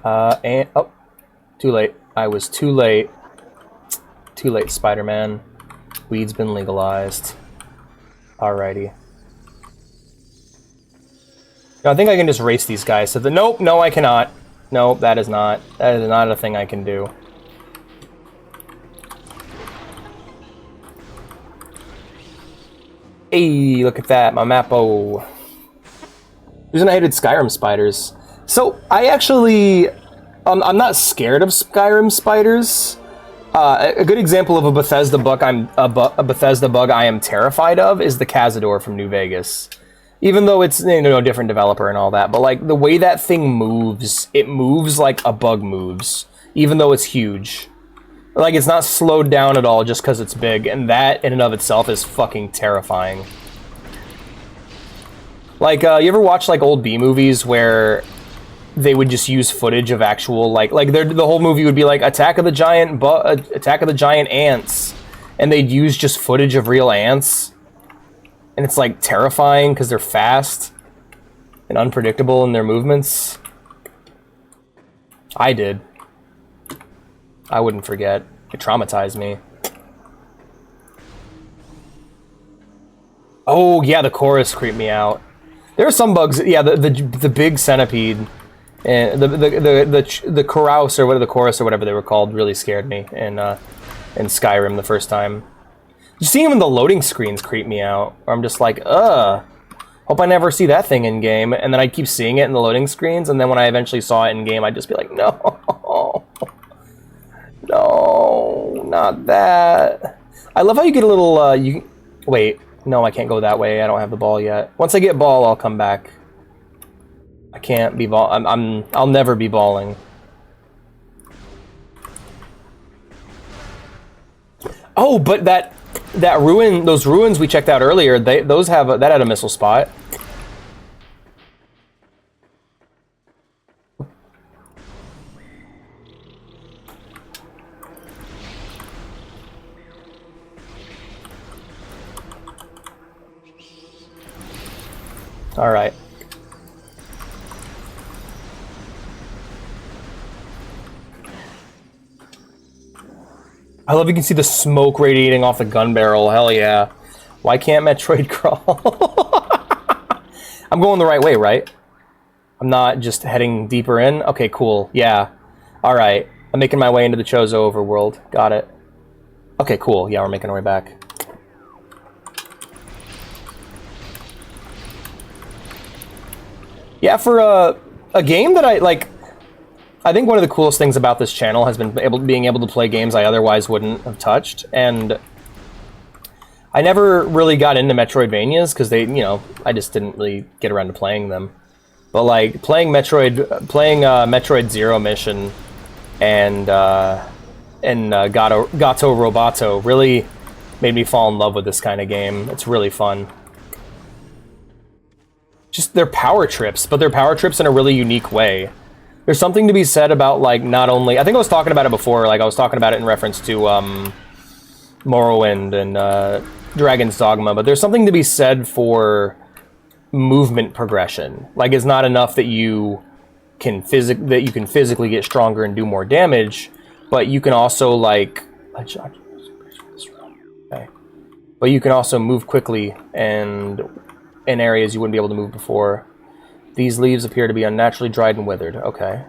A: And... Oh. Too late. I was too late. Too late, Spider-Man. Weed's been legalized. Alrighty. Now, I think I can just race these guys. So nope, no, I cannot. Nope, that is not a thing I can do. Hey, look at that, my map-o. The reason I hated Skyrim spiders. So, I actually... I'm not scared of Skyrim spiders. A good example of a Bethesda bug I am terrified of is the Cazador from New Vegas. Even though it's, you know, different developer and all that, but like the way that thing moves, it moves like a bug moves, even though it's huge. Like, it's not slowed down at all just because it's big, and that in and of itself is fucking terrifying. Like, you ever watch like old B movies where they would just use footage of actual the whole movie would be like Attack of the Giant Ants, and they'd use just footage of real ants, and it's like terrifying because they're fast and unpredictable in their movements. I did. I wouldn't forget. It traumatized me. Oh yeah, the chorus creeped me out. There are some bugs. Yeah, the big centipede. And the chorus or whatever they were called really scared me in Skyrim the first time. Just seeing them in the loading screens creep me out. Or I'm just like, ugh. Hope I never see that thing in game. And then I'd keep seeing it in the loading screens, and then when I eventually saw it in game, I'd just be like, no, no, not that. I love how you get a little. Wait, no, I can't go that way. I don't have the ball yet. Once I get ball, I'll come back. I can't be ball. I'll never be balling. Oh, but that ruin, those ruins we checked out earlier, that had a missile spot. All right. I love you can see the smoke radiating off the gun barrel. Hell yeah. Why can't Metroid crawl? I'm going the right way, right? I'm not just heading deeper in? Okay, cool. Yeah. Alright. I'm making my way into the Chozo overworld. Got it. Okay, cool. Yeah, we're making our way back. Yeah, for a game that I, like... I think one of the coolest things about this channel has been being able to play games I otherwise wouldn't have touched, and I never really got into Metroidvanias because I just didn't really get around to playing them. But like playing Metroid Zero Mission and Gato Roboto really made me fall in love with this kind of game. It's really fun. Just they're power trips, but they're power trips in a really unique way. There's something to be said about like not only I think I was talking about it before, like I was talking about it in reference to Morrowind and Dragon's Dogma, but there's something to be said for movement progression. Like it's not enough that you can physically get stronger and do more damage, but you can also like but you can also move quickly and in areas you wouldn't be able to move before. These leaves appear to be unnaturally dried and withered. Okay.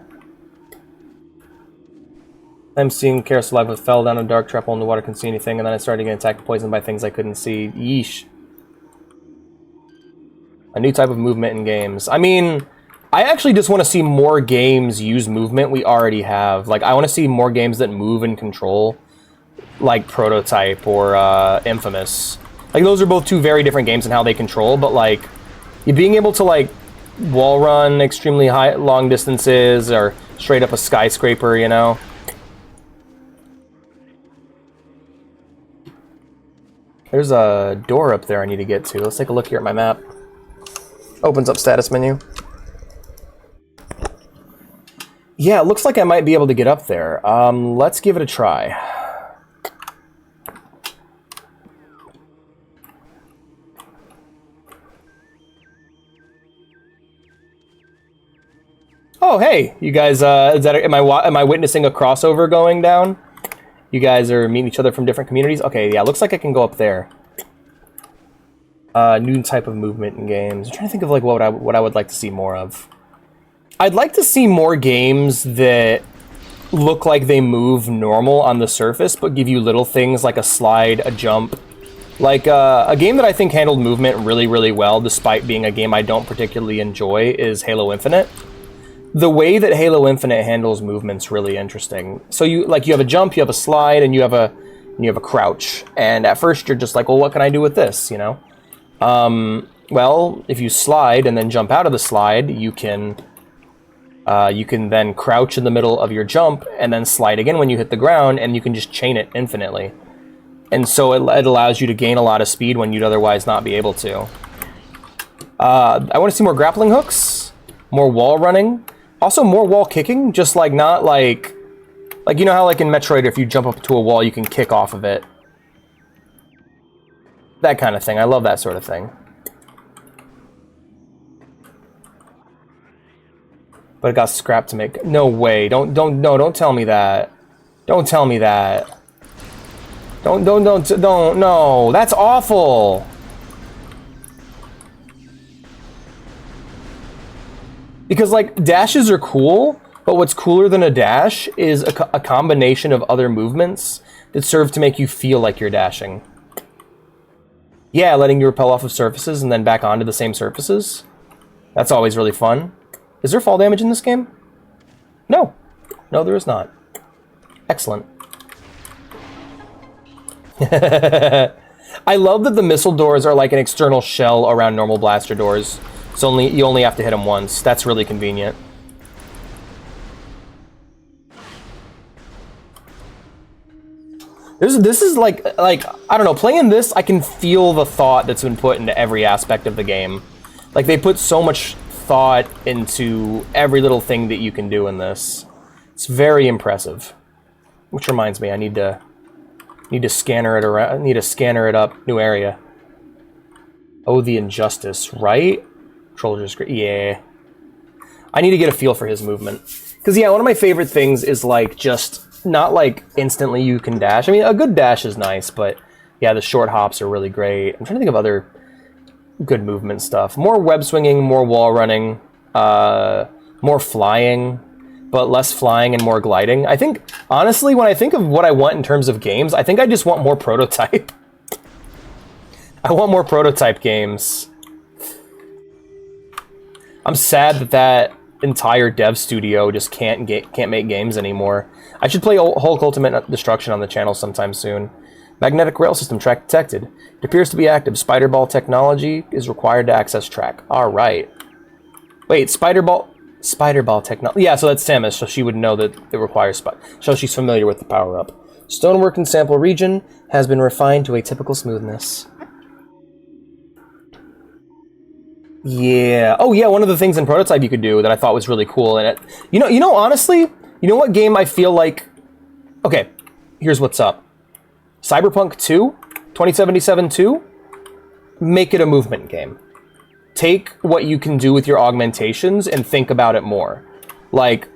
A: I'm seeing Karasaliva fell down a dark trap hole in the water, couldn't see anything, and then I started getting attacked, poisoned by things I couldn't see. Yeesh. A new type of movement in games. I mean, I actually just want to see more games use movement we already have. Like, I want to see more games that move and control, like Prototype or Infamous. Like, those are both two very different games in how they control, but, like, you being able to, like, wall run extremely long distances or straight up a skyscraper, you know? There's a door up there I need to get to. Let's take a look here at my map. Opens up status menu. Yeah, it looks like I might be able to get up there. Let's give it a try. Oh, hey, you guys, am I witnessing a crossover going down? You guys are meeting each other from different communities? Okay, yeah, looks like I can go up there. New type of movement in games. I'm trying to think of like what I would like to see more of. I'd like to see more games that look like they move normal on the surface, but give you little things like a slide, a jump. Like, a game that I think handled movement really, really well, despite being a game I don't particularly enjoy, is Halo Infinite. The way that Halo Infinite handles movement's really interesting. So you have a jump, you have a slide, and you have a crouch. And at first you're just like, well, what can I do with this, you know? Well, if you slide and then jump out of the slide, you can then crouch in the middle of your jump and then slide again when you hit the ground, and you can just chain it infinitely. And so it allows you to gain a lot of speed when you'd otherwise not be able to. I want to see more grappling hooks, more wall running. Also, more wall kicking, just like not like you know how like in Metroid, if you jump up to a wall, you can kick off of it. That kind of thing. I love that sort of thing. But it got scrapped to make. No way. Don't tell me that. Don't tell me that. Don't. No. That's awful. Because, like, dashes are cool, but what's cooler than a dash is a combination of other movements that serve to make you feel like you're dashing. Yeah, letting you repel off of surfaces and then back onto the same surfaces. That's always really fun. Is there fall damage in this game? No. No, there is not. Excellent. I love that the missile doors are like an external shell around normal blaster doors. So you only have to hit them once. That's really convenient. This is like I don't know, playing this, I can feel the thought that's been put into every aspect of the game. Like, they put so much thought into every little thing that you can do in this. It's very impressive. Which reminds me, I need to scanner it around. I need to scanner it up. New area. Oh, the injustice, right? Trollger's great. Yeah. I need to get a feel for his movement. Because, yeah, one of my favorite things is, like, just not, like, instantly you can dash. I mean, a good dash is nice, but, yeah, the short hops are really great. I'm trying to think of other good movement stuff. More web swinging, more wall running, more flying, but less flying and more gliding. I think, honestly, when I think of what I want in terms of games, I think I just want more Prototype. I want more Prototype games. I'm sad that entire dev studio just can't make games anymore. I should play Hulk Ultimate Destruction on the channel sometime soon. Magnetic rail system track detected. It appears to be active. Spider ball technology is required to access track. All right. Wait, spider ball technology. Yeah, so that's Samus, so she would know that it requires so she's familiar with the power up. Stonework and sample region has been refined to a typical smoothness. Yeah. Oh, yeah. One of the things in Prototype you could do that I thought was really cool, and honestly, you know what game I feel like? Okay, here's what's up. Cyberpunk 2, 2077 2, make it a movement game. Take what you can do with your augmentations and think about it more. Like,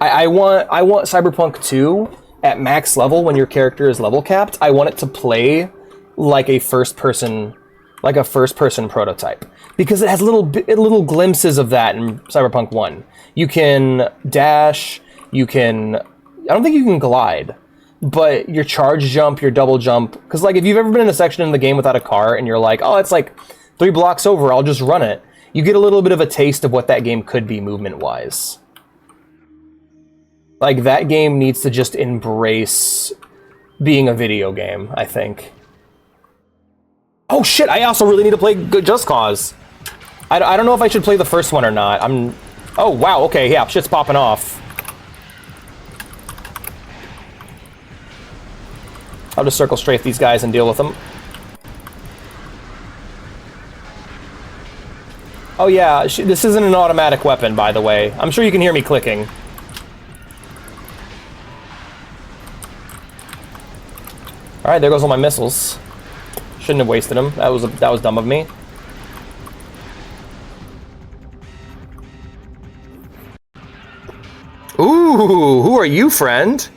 A: I want Cyberpunk 2 at max level when your character is level capped. I want it to play like a first person prototype, because it has little glimpses of that in Cyberpunk 1. You can dash, I don't think you can glide, but your charge jump, your double jump, because like if you've ever been in a section in the game without a car and you're like, oh, it's like 3 blocks over, I'll just run it. You get a little bit of a taste of what that game could be movement wise. Like, that game needs to just embrace being a video game, I think. Oh shit, I also really need to play Just Cause. I don't know if I should play the first one or not. Oh wow, okay, yeah, shit's popping off. I'll just circle strafe these guys and deal with them. Oh yeah, this isn't an automatic weapon, by the way. I'm sure you can hear me clicking. Alright, there goes all my missiles. Shouldn't have wasted them. That was dumb of me. Ooh, who are you, friend?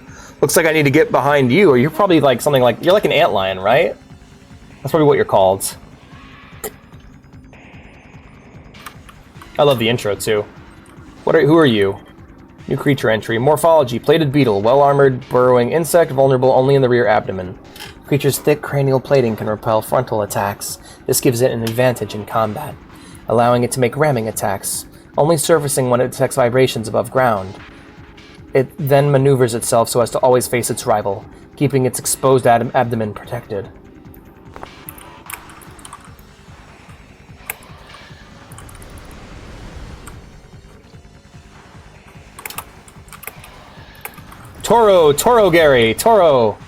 A: Looks like I need to get behind you, or you're probably like something like... You're like an antlion, right? That's probably what you're called. I love the intro, too. Who are you? New creature entry. Morphology. Plated beetle. Well-armored, burrowing insect, vulnerable only in the rear abdomen. Creature's thick cranial plating can repel frontal attacks. This gives it an advantage in combat, allowing it to make ramming attacks, only surfacing when it detects vibrations above ground. It then maneuvers itself so as to always face its rival, keeping its exposed abdomen protected. Toro, Gary, Toro.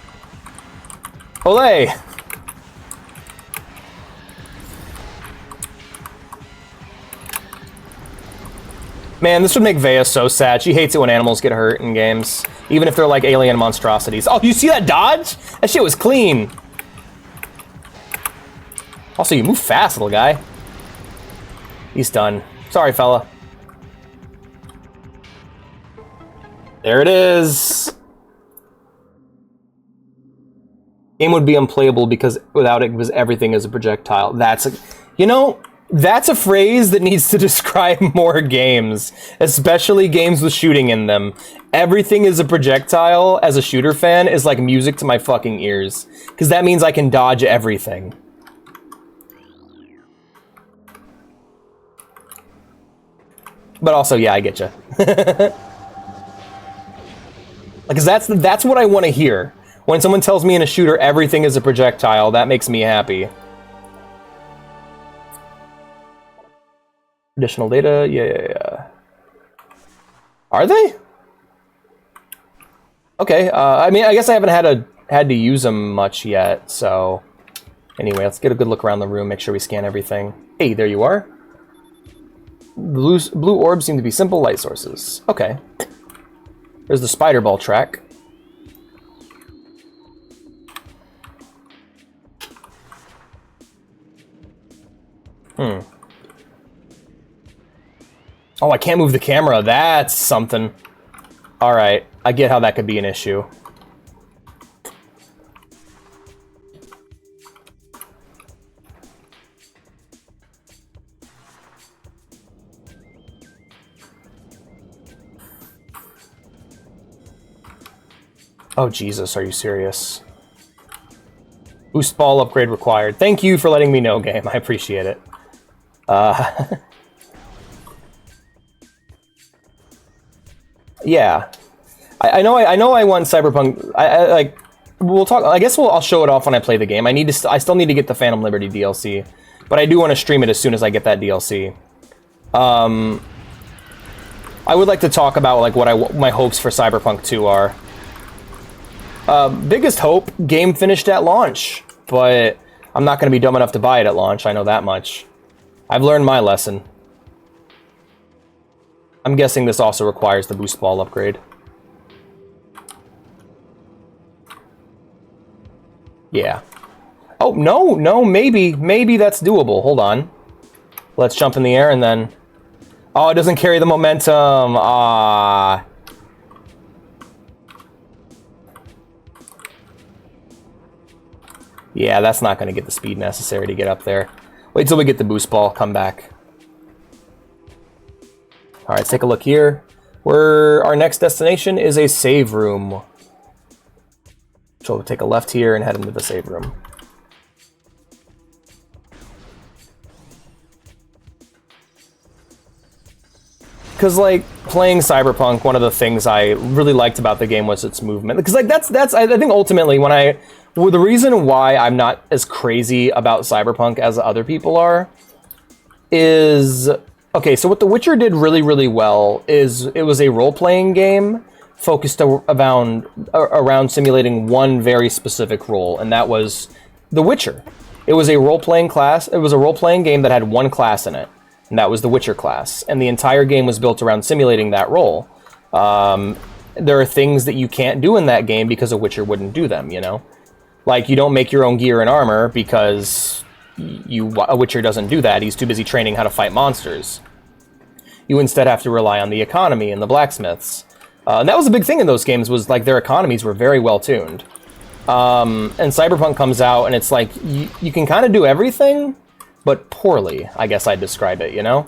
A: Olay! Man, this would make Vea so sad. She hates it when animals get hurt in games, even if they're like alien monstrosities. Oh, you see that dodge? That shit was clean. Also, you move fast, little guy. He's done. Sorry, fella. There it is. Game would be unplayable because without it, because everything is a projectile. That's a phrase that needs to describe more games, especially games with shooting in them. Everything is a projectile, as a shooter fan, is like music to my fucking ears. Because that means I can dodge everything. But also, yeah, I get you. Because that's what I want to hear. When someone tells me in a shooter everything is a projectile, that makes me happy. Additional data, yeah. Are they? Okay, I mean, I guess I haven't had to use them much yet, so... Anyway, let's get a good look around the room, make sure we scan everything. Hey, there you are. Blue orbs seem to be simple light sources. Okay. There's the spider ball track. Oh, I can't move the camera. That's something. Alright, I get how that could be an issue. Oh, Jesus, are you serious? Boost ball upgrade required. Thank you for letting me know, game. I appreciate it. Yeah, I know. I know. I want Cyberpunk. I like. We'll talk. I guess I'll show it off when I play the game. I need to. I still need to get the Phantom Liberty DLC, but I do want to stream it as soon as I get that DLC. I would like to talk about like what my hopes for Cyberpunk 2 are. Biggest hope: game finished at launch, but I'm not going to be dumb enough to buy it at launch. I know that much. I've learned my lesson. I'm guessing this also requires the boost ball upgrade. Yeah. Oh, no, maybe that's doable. Hold on. Let's jump in the air and then... Oh, it doesn't carry the momentum. Ah. Yeah, that's not going to get the speed necessary to get up there. Wait till we get the boost ball. Come back. All right, let's take a look here. Our next destination is a save room. So we'll take a left here and head into the save room. Because, like, playing Cyberpunk, one of the things I really liked about the game was its movement. Because, like, that's I think ultimately the reason why I'm not as crazy about Cyberpunk as other people are is... Okay, so what The Witcher did really, really well is it was a role-playing game focused around simulating one very specific role, and that was The Witcher. It was a role-playing class. It was a role-playing game that had one class in it, and that was the Witcher class. And the entire game was built around simulating that role. There are things that you can't do in that game because a Witcher wouldn't do them, you know? Like, you don't make your own gear and armor because a Witcher doesn't do that. He's too busy training how to fight monsters. You instead have to rely on the economy and the blacksmiths. And that was a big thing in those games, was like their economies were very well tuned. And Cyberpunk comes out and it's like, you can kind of do everything, but poorly, I guess I'd describe it, you know?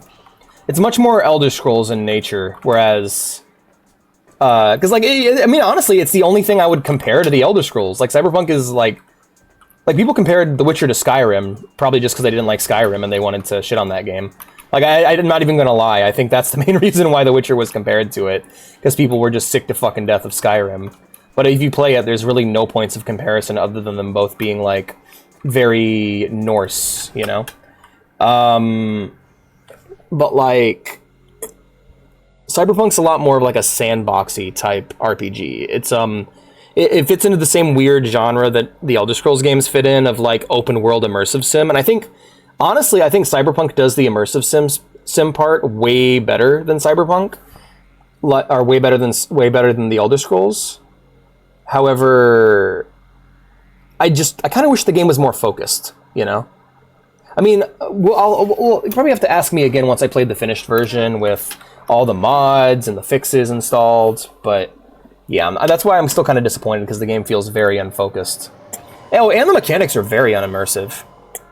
A: It's much more Elder Scrolls in nature, whereas... Because, like, I mean, honestly, it's the only thing I would compare to the Elder Scrolls. Like, Cyberpunk is, like... Like, people compared The Witcher to Skyrim, probably just because they didn't like Skyrim and they wanted to shit on that game. Like, I'm not even gonna lie, I think that's the main reason why The Witcher was compared to it. Because people were just sick to fucking death of Skyrim. But if you play it, there's really no points of comparison other than them both being, like, very Norse, you know? But, like... Cyberpunk's a lot more of, like, a sandboxy type RPG. It's, it fits into the same weird genre that the Elder Scrolls games fit in, of like open world immersive sim. And I think, honestly, I think Cyberpunk does the immersive sim part way better than Cyberpunk, or way better than the Elder Scrolls. However, I kind of wish the game was more focused, you know? I mean, you'll probably have to ask me again once I played the finished version with all the mods and the fixes installed, but yeah, that's why I'm still kind of disappointed, because the game feels very unfocused. Oh, and the mechanics are very unimmersive,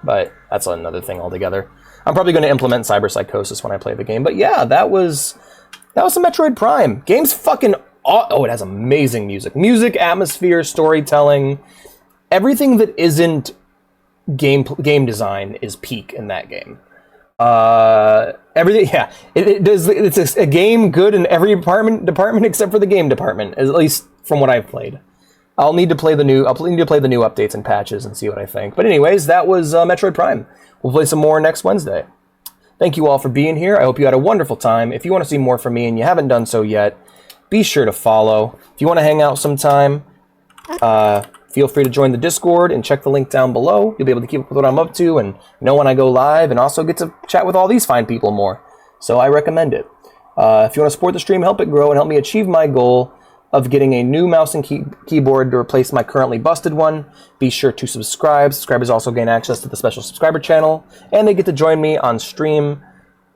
A: but that's another thing altogether. I'm probably going to implement cyberpsychosis when I play the game, but yeah, that was some Metroid Prime. Game's fucking... Oh, it has amazing music. Music, atmosphere, storytelling. Everything that isn't game design is peak in that game. Everything, yeah. It does. It's a game good in every department except for the game department, at least from what I've played. I'll need to play the new updates and patches and see what I think. But anyways, that was Metroid Prime. We'll play some more next Wednesday. Thank you all for being here. I hope you had a wonderful time. If you want to see more from me and you haven't done so yet, be sure to follow. If you want to hang out sometime, feel free to join the Discord and check the link down below. You'll be able to keep up with what I'm up to and know when I go live, and also get to chat with all these fine people more. So I recommend it. If you want to support the stream, help it grow, and help me achieve my goal of getting a new mouse and keyboard to replace my currently busted one, be sure to subscribe. Subscribers also gain access to the special subscriber channel, and they get to join me on stream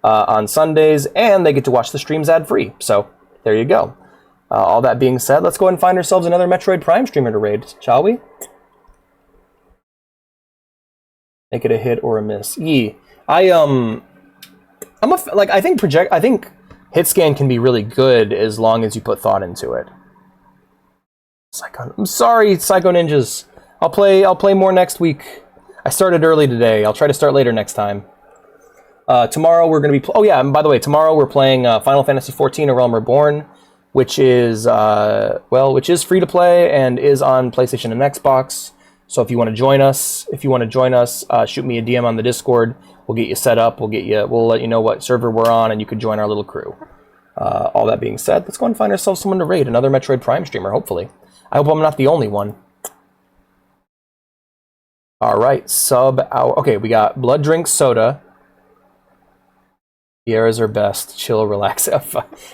A: on Sundays, and they get to watch the streams ad-free. So there you go. All that being said, let's go ahead and find ourselves another Metroid Prime streamer to raid, shall we? Make it a hit or a miss. I think HitScan can be really good as long as you put thought into it. I'm sorry, Psycho Ninjas. I'll play more next week. I started early today. I'll try to start later next time. Tomorrow we're going to be... Oh yeah, and by the way, tomorrow we're playing Final Fantasy XIV: A Realm Reborn, which is which is free to play and is on PlayStation and Xbox. So if you want to join us, shoot me a DM on the Discord. We'll get you set up. We'll let you know what server we're on, and you can join our little crew. All that being said, let's go and find ourselves someone to raid. Another Metroid Prime streamer, hopefully. I hope I'm not the only one. All right, sub hour. Okay, we got Blood Drink Soda. Sierra's are best. Chill, relax.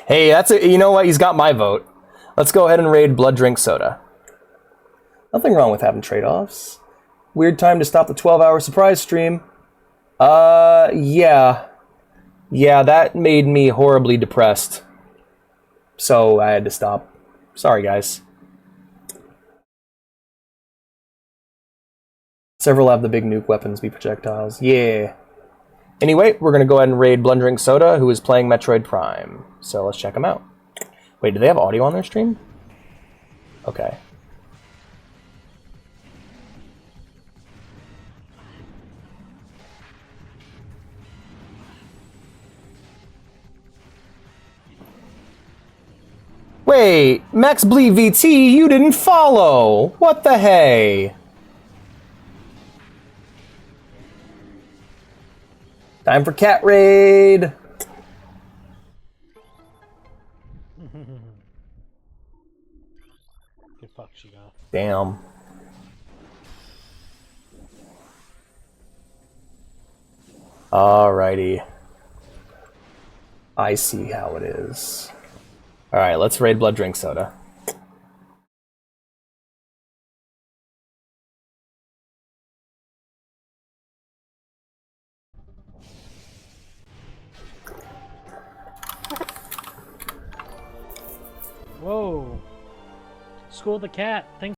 A: Hey, you know what? He's got my vote. Let's go ahead and raid Blood Drink Soda. Nothing wrong with having trade-offs. Weird time to stop the 12-hour surprise stream. Yeah. Yeah, that made me horribly depressed. So I had to stop. Sorry, guys. Several have the big nuke weapons be projectiles. Yeah. Anyway, we're going to go ahead and raid Blood Drink Soda, who is playing Metroid Prime. So let's check him out. Wait, do they have audio on their stream? Okay. Wait, Max Blee VT, you didn't follow! What the hey? Time for cat raid!
D: Good fuck she got.
A: Damn. Alrighty. I see how it is. Alright, let's raid Blood Drink Soda.
D: Whoa. School the cat. Thanks.